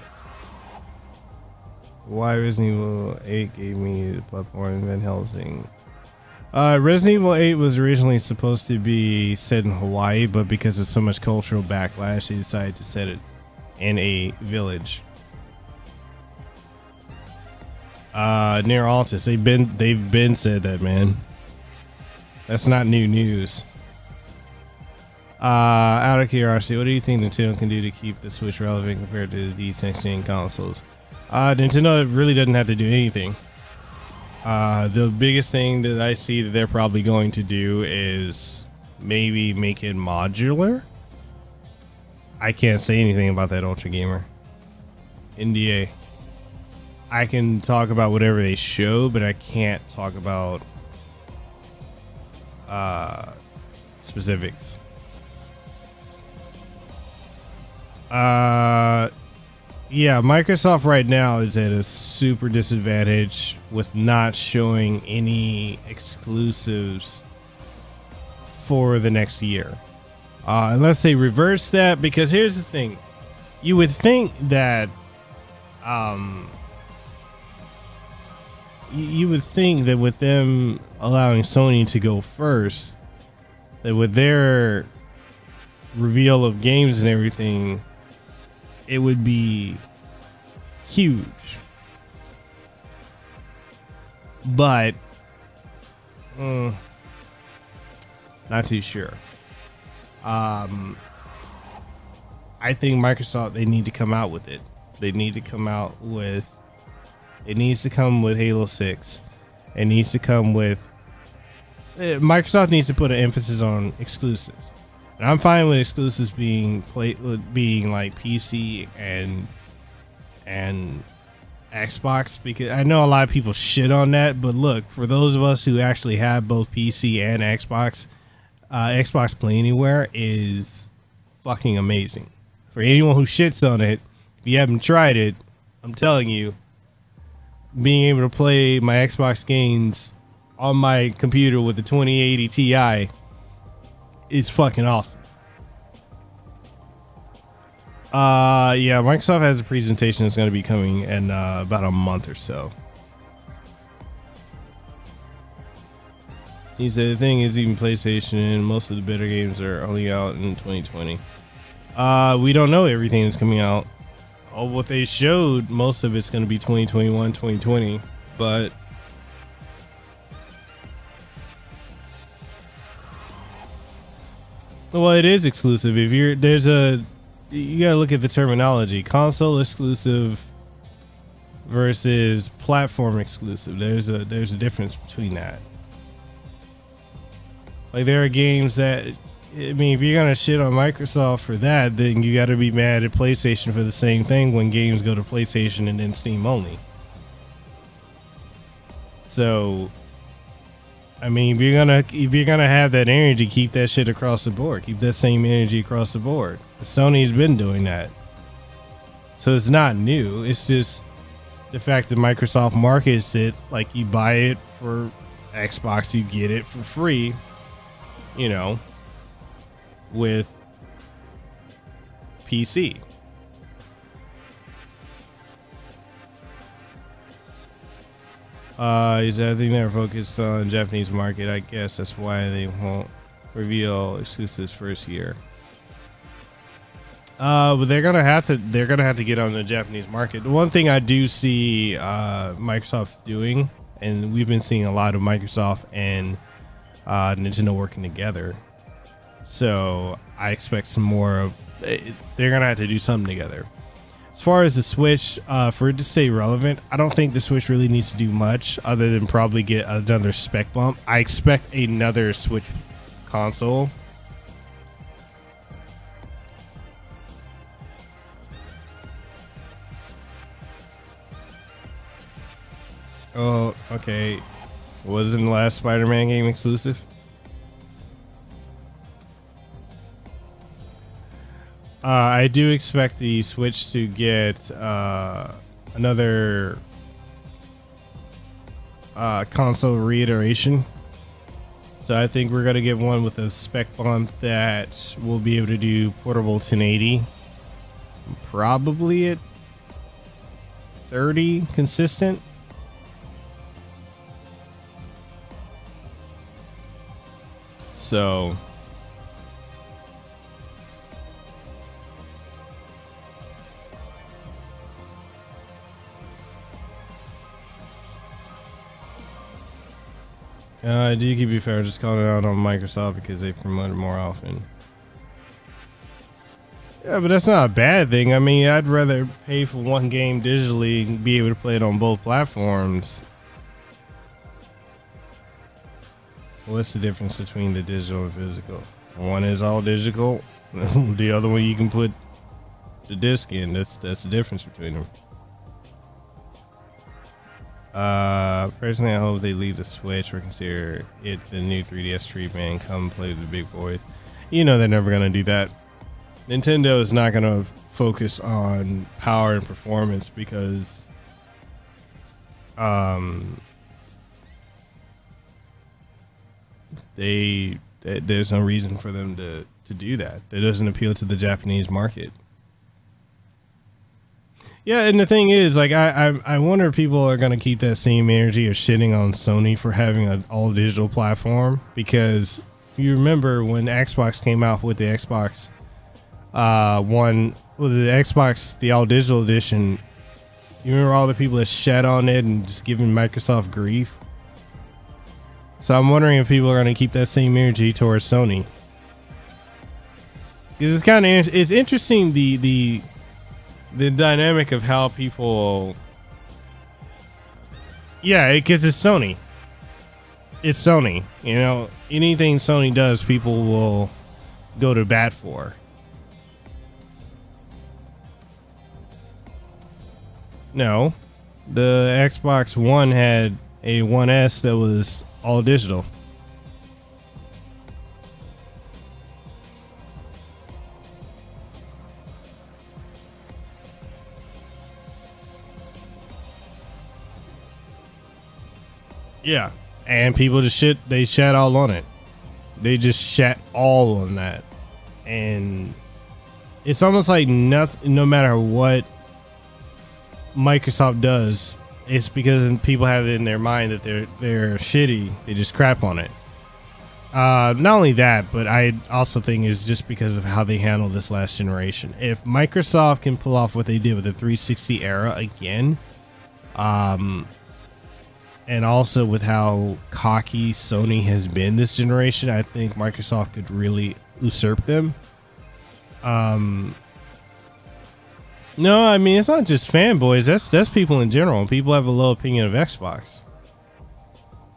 Resident Evil 8 gave me the platform Van Helsing. Resident Evil 8 was originally supposed to be set in Hawaii, but because of so much cultural backlash, they decided to set it in a village. Near Altus. They've been said that, man. That's not new news. Out of curiosity, what do you think Nintendo can do to keep the Switch relevant compared to these next-gen consoles? Nintendo really doesn't have to do anything. The biggest thing that I see that they're probably going to do is maybe make it modular. I can't say anything about that UltraGamer. NDA. I can talk about whatever they show, but I can't talk about specifics. Yeah, Microsoft right now is at a super disadvantage with not showing any exclusives for the next year. Unless they reverse that, because here's the thing. You would think that you would think that with them allowing Sony to go first, that with their reveal of games and everything, it would be huge. But not too sure. I think Microsoft, they need to come out with it. They need to come out with, it needs to come with Halo 6. It needs to come with, Microsoft needs to put an emphasis on exclusives. And I'm fine with exclusives being like PC and Xbox, because I know a lot of people shit on that, but look, for those of us who actually have both PC and Xbox, Xbox Play Anywhere is fucking amazing. For anyone who shits on it, if you haven't tried it, I'm telling you, being able to play my Xbox games on my computer with the 2080 Ti is fucking awesome. Yeah, Microsoft has a presentation that's going to be coming in about a month or so. He said the thing is, even PlayStation and most of the better games are only out in 2020. We don't know everything that's coming out. Oh, what they showed, most of it's going to be 2021, 2020, but well, it is exclusive. If you gotta look at the terminology. Console exclusive versus platform exclusive. There's a difference between that. Like, there are games that, I mean, if you're gonna shit on Microsoft for that, then you gotta be mad at PlayStation for the same thing when games go to PlayStation and then Steam only. So, I mean, if you're gonna have that energy, keep that shit across the board. Keep that same energy across the board. Sony's been doing that, so it's not new. It's just the fact that Microsoft markets it like you buy it for Xbox, you get it for free. You know, with PC. I think they're focused on Japanese market. I guess that's why they won't reveal exclusives first year. But they're gonna have to get on the Japanese market. The one thing I do see Microsoft doing, and we've been seeing a lot of Microsoft and Nintendo working together. So I expect some more of. They're gonna have to do something together. As far as the Switch, for it to stay relevant, I don't think the Switch really needs to do much other than probably get another spec bump. I expect another Switch console. Oh, okay. Wasn't the last Spider-Man game exclusive? I do expect the Switch to get another console reiteration. So I think we're going to get one with a spec bump that will be able to do portable 1080 probably at 30 consistent. So do keep it fair, just calling it out on Microsoft because they promote it more often. Yeah, but that's not a bad thing. I mean, I'd rather pay for one game digitally and be able to play it on both platforms. What's the difference between the digital and physical? One is all digital. The other one you can put the disc in. That's the difference between them. Personally, I hope they leave the Switch or consider it the new 3DS treatment and come play with the big boys. You know they're never gonna do that. Nintendo is not gonna focus on power and performance because there's no reason for them to do that. It doesn't appeal to the Japanese market. Yeah, and the thing is, like, I wonder if people are gonna keep that same energy of shitting on Sony for having an all digital platform, because if you remember when Xbox came out with the Xbox One, was the Xbox the all digital edition? You remember all the people that shat on it and just giving Microsoft grief? So I'm wondering if people are gonna keep that same energy towards Sony, because it's kind of it's interesting the dynamic of how people, yeah, because it's Sony. It's Sony. You know, anything Sony does, people will go to bat for. No, the Xbox One had a 1S that was all digital. Yeah, and people just they shat all on it. They just shat all on that. And it's almost like nothing, no matter what Microsoft does, it's because people have it in their mind that they're shitty. They just crap on it. Not only that, but I also think it's just because of how they handled this last generation. If Microsoft can pull off what they did with the 360 era again, and also with how cocky Sony has been this generation, I think Microsoft could really usurp them. No, I mean, it's not just fanboys. That's people in general. People have a low opinion of Xbox.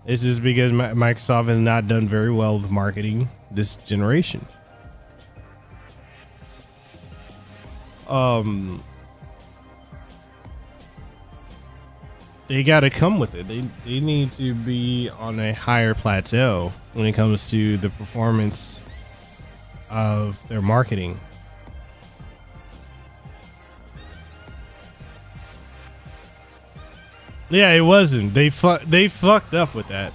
It's just because Microsoft has not done very well with marketing this generation. They got to come with it. They need to be on a higher plateau when it comes to the performance of their marketing. Yeah, it wasn't. They fucked up with that.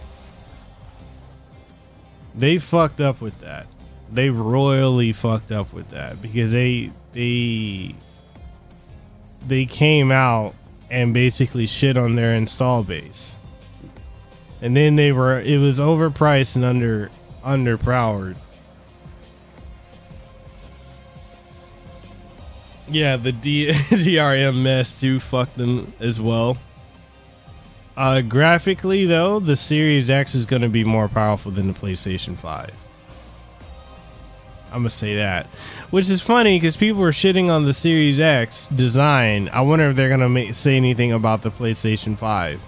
They fucked up with that. They royally fucked up with that, because they came out and basically shit on their install base. And then it was overpriced and underpowered. Yeah, the DRM mess too fucked them as well. Graphically though, the Series X is going to be more powerful than the PlayStation 5. I'm gonna say that, which is funny because people were shitting on the Series X design. I wonder if they're gonna say anything about the PlayStation 5.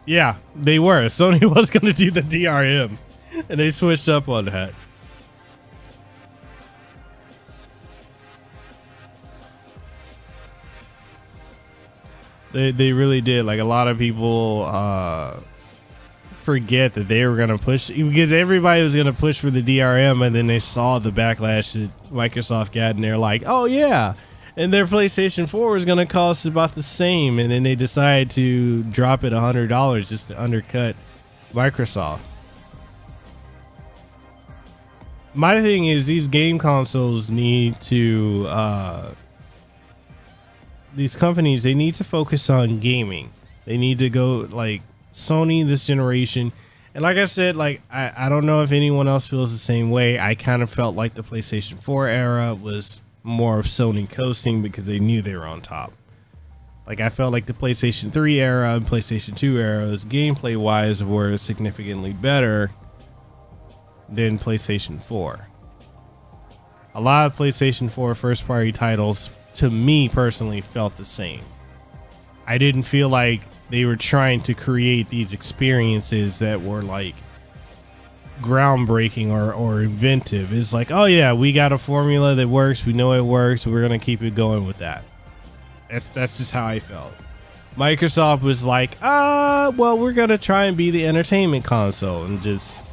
Yeah, they were. Sony was gonna do the DRM, and they switched up on that. They really did. Like, a lot of people forget that they were going to push, because everybody was going to push for the DRM, and then they saw the backlash that Microsoft got, and they're like, oh yeah, and their PlayStation 4 was going to cost about the same, and then they decided to drop it $100 just to undercut Microsoft. my thing is these game consoles need to these companies, they need to focus on gaming. They need to go like Sony this generation. And like I said, like I don't know if anyone else feels the same way. I kind of felt like the PlayStation 4 era was more of Sony coasting because they knew they were on top. Like I felt like the PlayStation 3 era and PlayStation 2 eras, gameplay wise, were significantly better than PlayStation 4. A lot of PlayStation 4 first party titles, to me personally, felt the same. I didn't feel like they were trying to create these experiences that were like groundbreaking or inventive. It's like, oh yeah, we got a formula that works. We know it works. We're going to keep it going with that. That's just how I felt. Microsoft was like, well, we're going to try and be the entertainment console and just,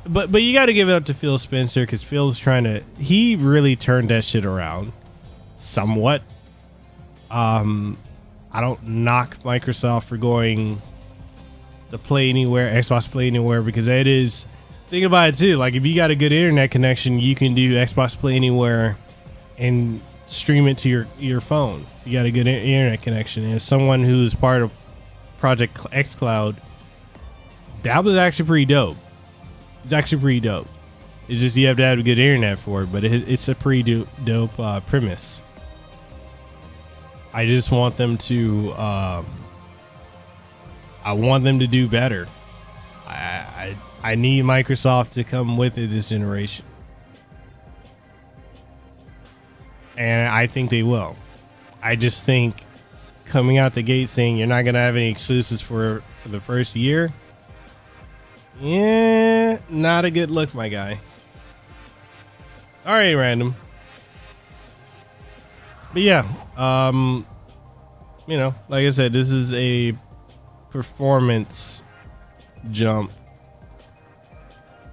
but you got to give it up to Phil Spencer because Phil's he really turned that shit around somewhat. I don't knock Microsoft for going the Play Anywhere, Xbox Play Anywhere, because it is, think about it too. Like if you got a good internet connection, you can do Xbox Play Anywhere and stream it to your phone. You got a good internet connection. And as someone who's part of Project xCloud, that was actually pretty dope. It's actually pretty dope. It's just you have to have a good internet for it, but it's a pretty dope premise. I just want them to I want them to do better. I need Microsoft to come with it this generation. And I think they will. I just think coming out the gate saying you're not going to have any exclusives for the first year, yeah, not a good look, my guy. All right, random. But yeah, you know, like I said, this is a performance jump.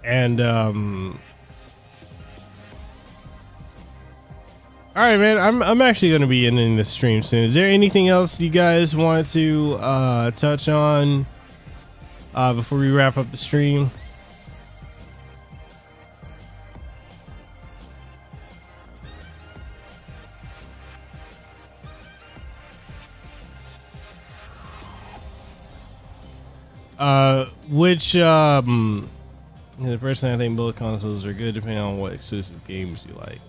And all right, man, I'm actually going to be ending this stream soon. Is there anything else you guys want to touch on before we wrap up the stream? Personally, I think both consoles are good depending on what exclusive games you like.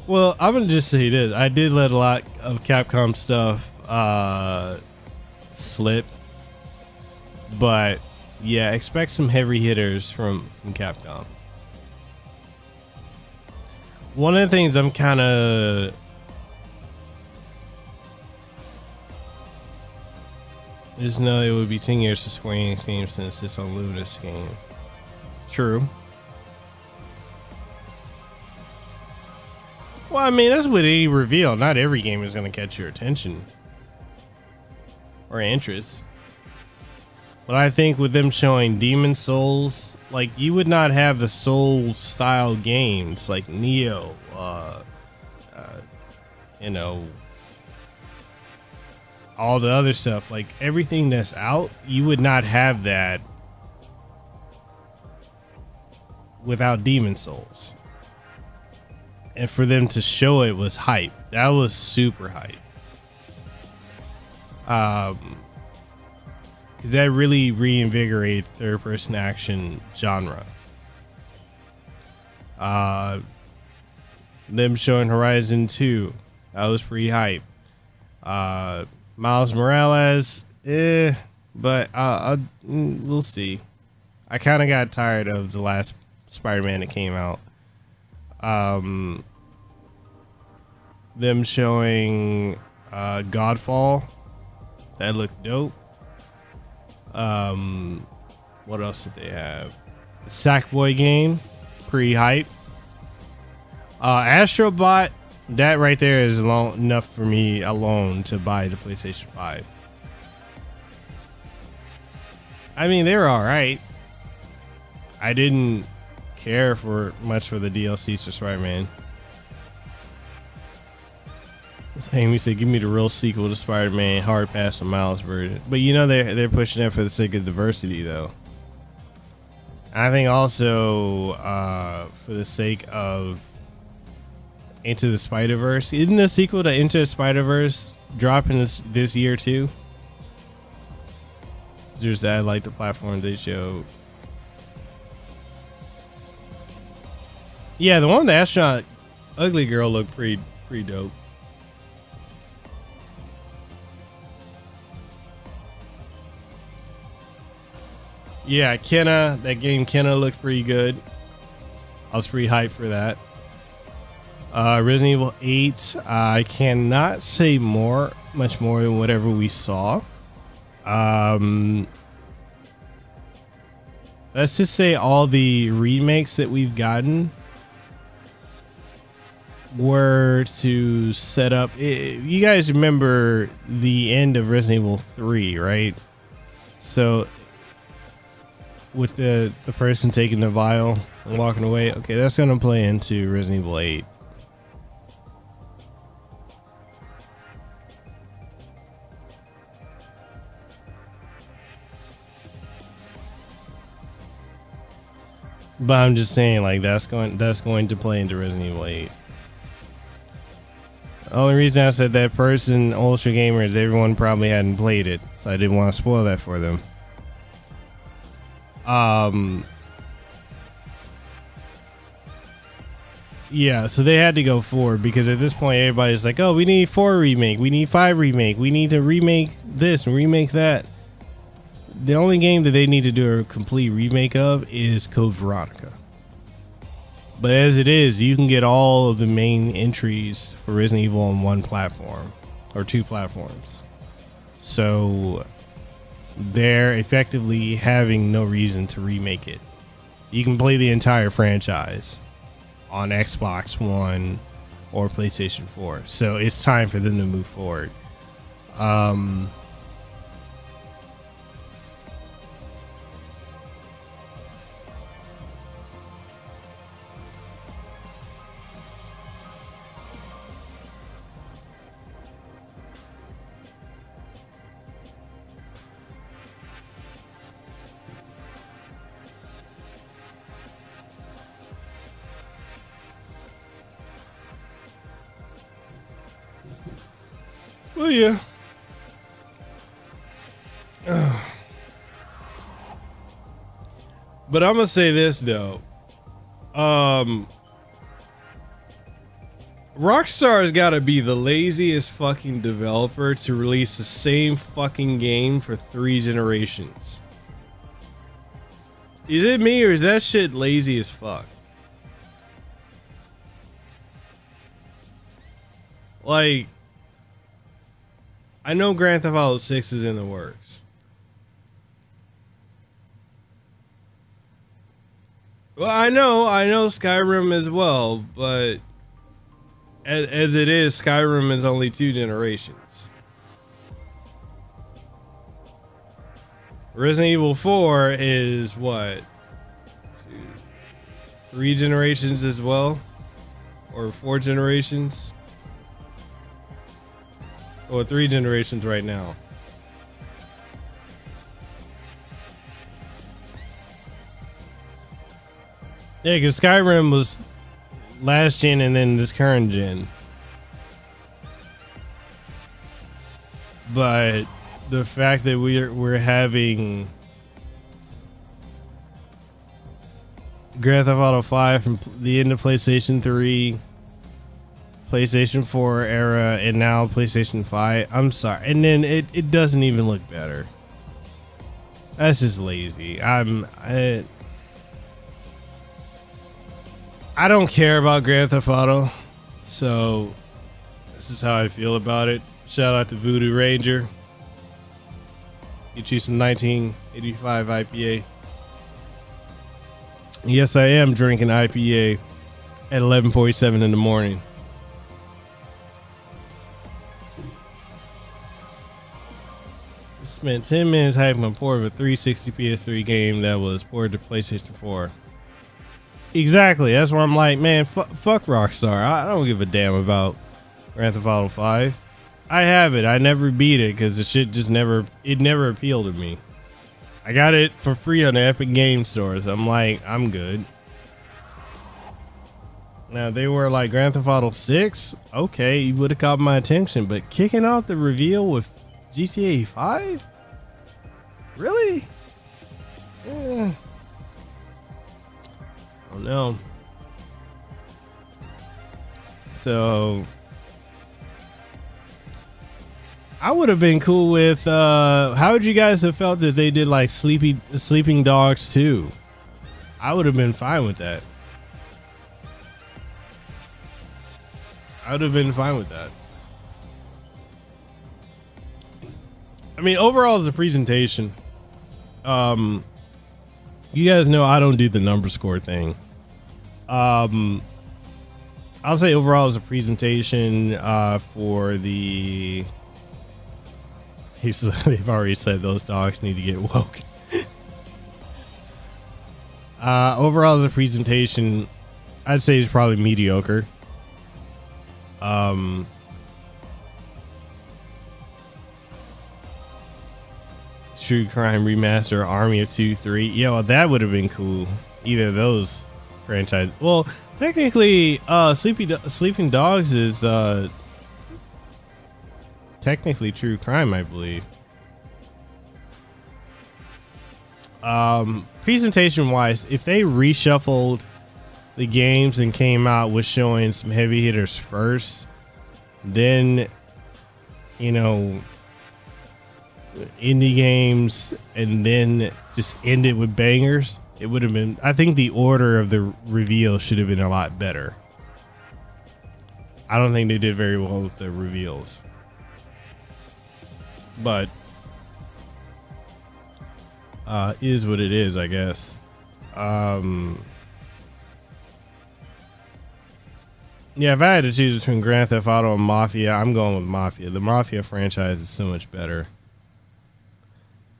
Well, I'm gonna just say this. I did let a lot of Capcom stuff slip, but yeah, expect some heavy hitters from Capcom. One of the things I'm kind of is no, it would be 10 years to Square Enix game since it's on Luminous game. True. Well, I mean, that's with any reveal. Not every game is going to catch your attention or interest. But I think with them showing Demon Souls, like you would not have the Soul style games like Neo, you know, all the other stuff, like everything that's out, you would not have that without Demon Souls. And for them to show it was hype. That was super hype. Because that really reinvigorated third-person action genre. Them showing Horizon 2, that was pretty hype. Miles Morales, but we'll see. I kind of got tired of the last Spider-Man that came out. Them showing Godfall, that looked dope. What else did they have? The Sackboy game, pretty hype. Astrobot, that right there is enough for me alone to buy the PlayStation 5. I mean, they're all right. I didn't care for much for the DLCs for Spider-Man. Amy said, "Give me the real sequel to Spider-Man, hard pass and Miles version." But you know they're pushing that for the sake of diversity, though. I think also for the sake of Into the Spider-Verse. Isn't the sequel to Into the Spider-Verse dropping this year too? Just add like the platforms they showed. Yeah, the one with the astronaut ugly girl looked pretty dope. Yeah, Kenna, that game Kenna looked pretty good. I was pretty hyped for that. Resident Evil 8, I cannot say much more than whatever we saw. Let's just say all the remakes that we've gotten were to set up. You guys remember the end of Resident Evil 3, right? So with the person taking the vial and walking away, okay, that's gonna play into Resident Evil 8. But I'm just saying, like, that's going to play into Resident Evil 8. The only reason I said that person, UltraGamer, is everyone probably hadn't played it, so I didn't want to spoil that for them. Yeah, so they had to go 4 because at this point everybody's like, oh, we need 4 remake, we need 5 remake, we need to remake this and remake that. The only game that they need to do a complete remake of is Code Veronica. But as it is, you can get all of the main entries for Resident Evil on one platform or 2 platforms. So they're effectively having no reason to remake it. You can play the entire franchise on Xbox One or PlayStation 4. So it's time for them to move forward. Oh yeah. But I'm gonna say this though. Rockstar's gotta be the laziest fucking developer to release the same fucking game for 3 generations. Is it me or is that shit lazy as fuck? Like, I know Grand Theft Auto 6 is in the works. Well, I know Skyrim as well, but as it is, Skyrim is only 2 generations. Resident Evil 4 is what? 3 generations as well? Or 4 generations? Or 3 generations right now. Yeah, because Skyrim was last gen and then this current gen. But the fact that we're having Grand Theft Auto 5 from the end of PlayStation 3, PlayStation 4 era, and now PlayStation 5. I'm sorry. And then it doesn't even look better. That's just lazy. I don't care about Grand Theft Auto, so this is how I feel about it. Shout out to Voodoo Ranger. Get you some 1985 IPA. Yes, I am drinking IPA at 11:47 in the morning. Spent 10 minutes hyping a port of a 360 PS3 game that was ported to PlayStation 4. Exactly. That's where I'm like, man, fuck Rockstar. I don't give a damn about Grand Theft Auto 5. I have it. I never beat it because the shit just never appealed to me. I got it for free on the Epic Game Store, so I'm like, I'm good. Now, they were like Grand Theft Auto 6. Okay, you would have caught my attention, but kicking off the reveal with GTA 5? Really? Oh no. So I would have been cool with how would you guys have felt if they did like Sleeping Dogs 2? I would have been fine with that. I would have been fine with that. I mean, overall as a presentation, you guys know I don't do the number score thing. I'll say overall as a presentation for the... They've already said those dogs need to get woke. Overall as a presentation, I'd say it's probably mediocre. True Crime Remaster, Army of 2, 3. Yeah, well, that would have been cool. Either of those franchise. Well, technically, Sleeping Dogs is technically True Crime, I believe. Presentation wise, if they reshuffled the games and came out with showing some heavy hitters first, then, you know, indie games, and then just end it with bangers, it would have been, I think the order of the reveal should have been a lot better. I don't think they did very well with the reveals, but is what it is, I guess. Yeah, if I had to choose between Grand Theft Auto and Mafia, I'm going with Mafia. The Mafia franchise is so much better.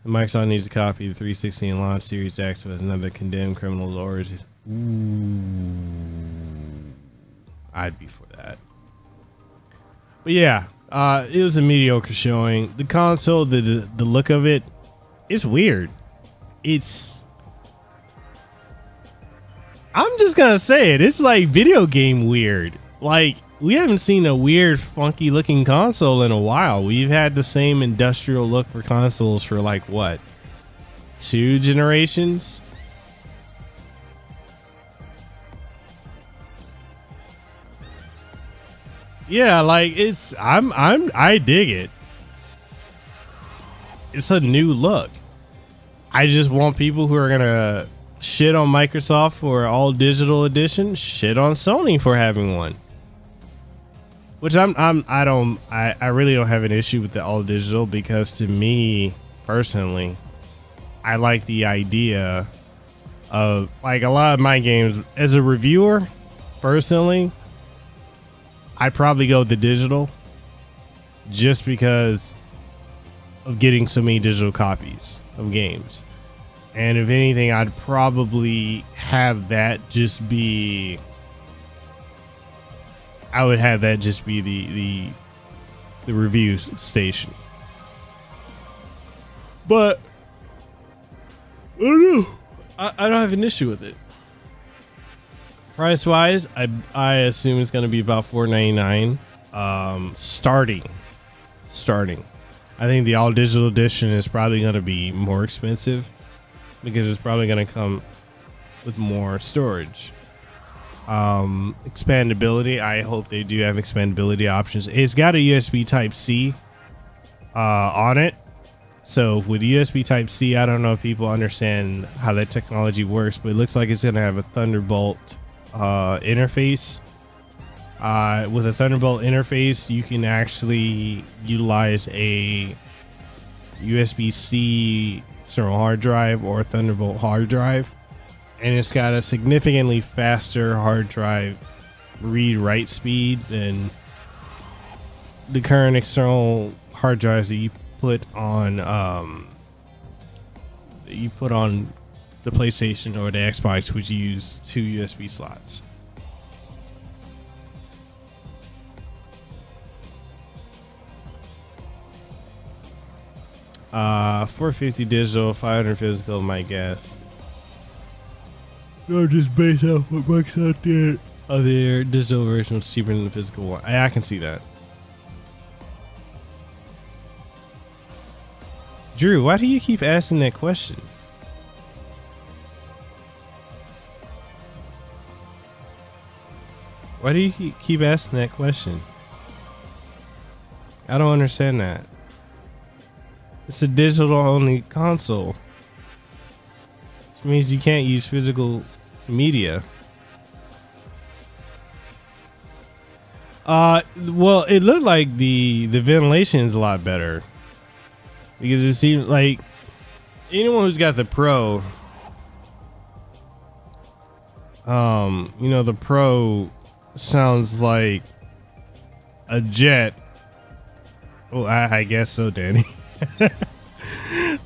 Microsoft needs a copy of the 360 and launch Series X with another condemned criminal's origins. Ooh, I'd be for that. But yeah, it was a mediocre showing. The console, the look of it, it's weird. I'm just gonna say it. It's like video game weird. Like, we haven't seen a weird, funky looking console in a while. We've had the same industrial look for consoles for like what, 2 generations? Yeah, like I dig it. It's a new look. I just want people who are gonna shit on Microsoft for all digital edition, shit on Sony for having one. Which I really don't have an issue with the all digital, because to me personally, I like the idea of, like, a lot of my games as a reviewer, personally, I probably go with the digital just because of getting so many digital copies of games. And if anything, I'd probably have that just be, I would have that just be the review station. But I don't know. I don't have an issue with it. Price wise, I assume it's going to be about $4.99 starting. I think the all digital edition is probably going to be more expensive because it's probably going to come with more storage. Expandability, I hope they do have expandability options. It's got a USB Type-C on it. So with USB Type-C, I don't know if people understand how that technology works, but it looks like it's going to have a Thunderbolt interface. With a Thunderbolt interface, you can actually utilize a USB-C external hard drive or a Thunderbolt hard drive, and it's got a significantly faster hard drive read-write speed than the current external hard drives that you put on the PlayStation or the Xbox, which use 2 USB slots. $450 digital, $500 physical, my guess. No, just based off what Microsoft did. Oh, their digital version was cheaper than the physical one. I can see that. Drew, why do you keep asking that question? Why do you keep asking that question? I don't understand that. It's a digital only console. Which means you can't use physical media. Well, it looked like the ventilation is a lot better. Because it seems like anyone who's got the Pro, you know, the Pro sounds like a jet. Oh, I guess so, Danny.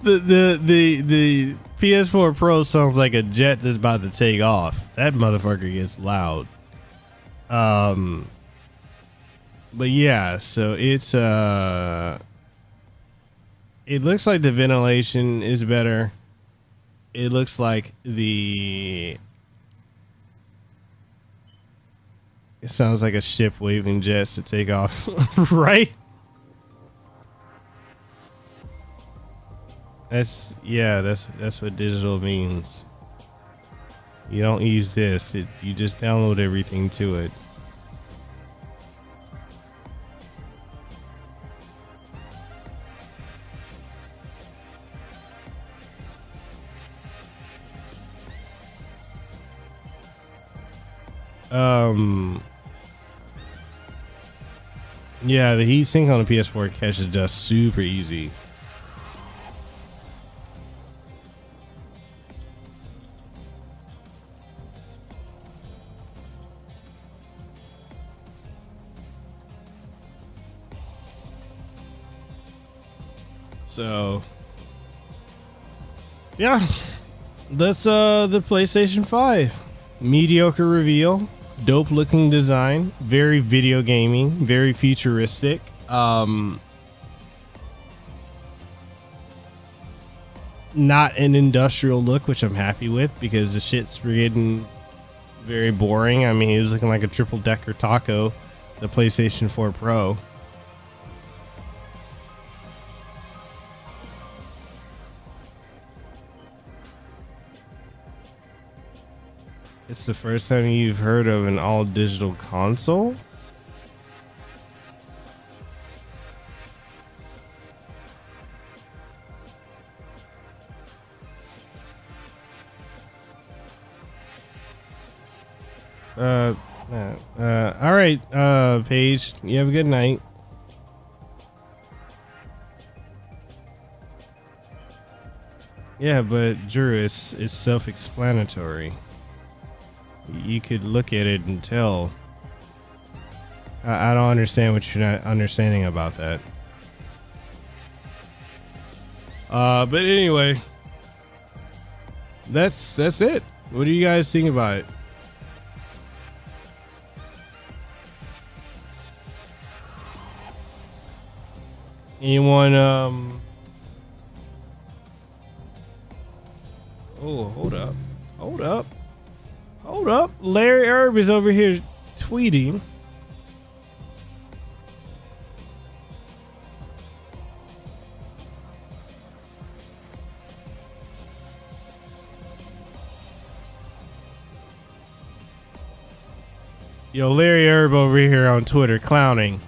the PS4 Pro sounds like a jet that's about to take off. That motherfucker gets loud. But yeah, so it's it looks like the ventilation is better. It looks like it sounds like a ship waving jets to take off, right? That's what digital means. You don't use this. You just download everything to it. Yeah, the heat sink on the PS4 catches dust super easy. So yeah, that's the PlayStation 5. Mediocre reveal, dope looking design, very video gaming, very futuristic. Not an industrial look, which I'm happy with because the shit's getting very boring. I mean, it was looking like a triple decker taco, the PlayStation 4 Pro. It's the first time you've heard of an all digital console? All right, Paige, you have a good night. Yeah, but Drew, it's self-explanatory. You could look at it and tell. I don't understand what you're not understanding about that. But anyway, that's it. What do you guys think about it? Anyone? Oh, hold up. Larry Herb is over here tweeting. Yo, Larry Herb over here on Twitter clowning.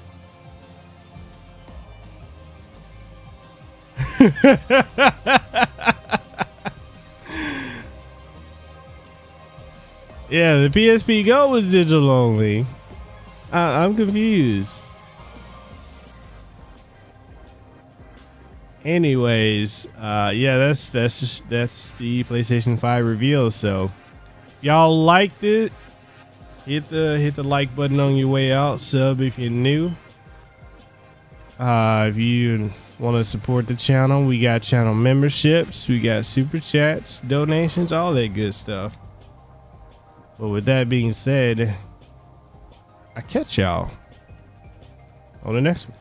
Yeah, the PSP Go was digital only. I'm confused. Anyways, yeah, that's the PlayStation 5 reveal. So, if y'all liked it, hit the like button on your way out. Sub if you're new. If you want to support the channel, we got channel memberships, we got super chats, donations, all that good stuff. But with that being said, I catch y'all on the next one.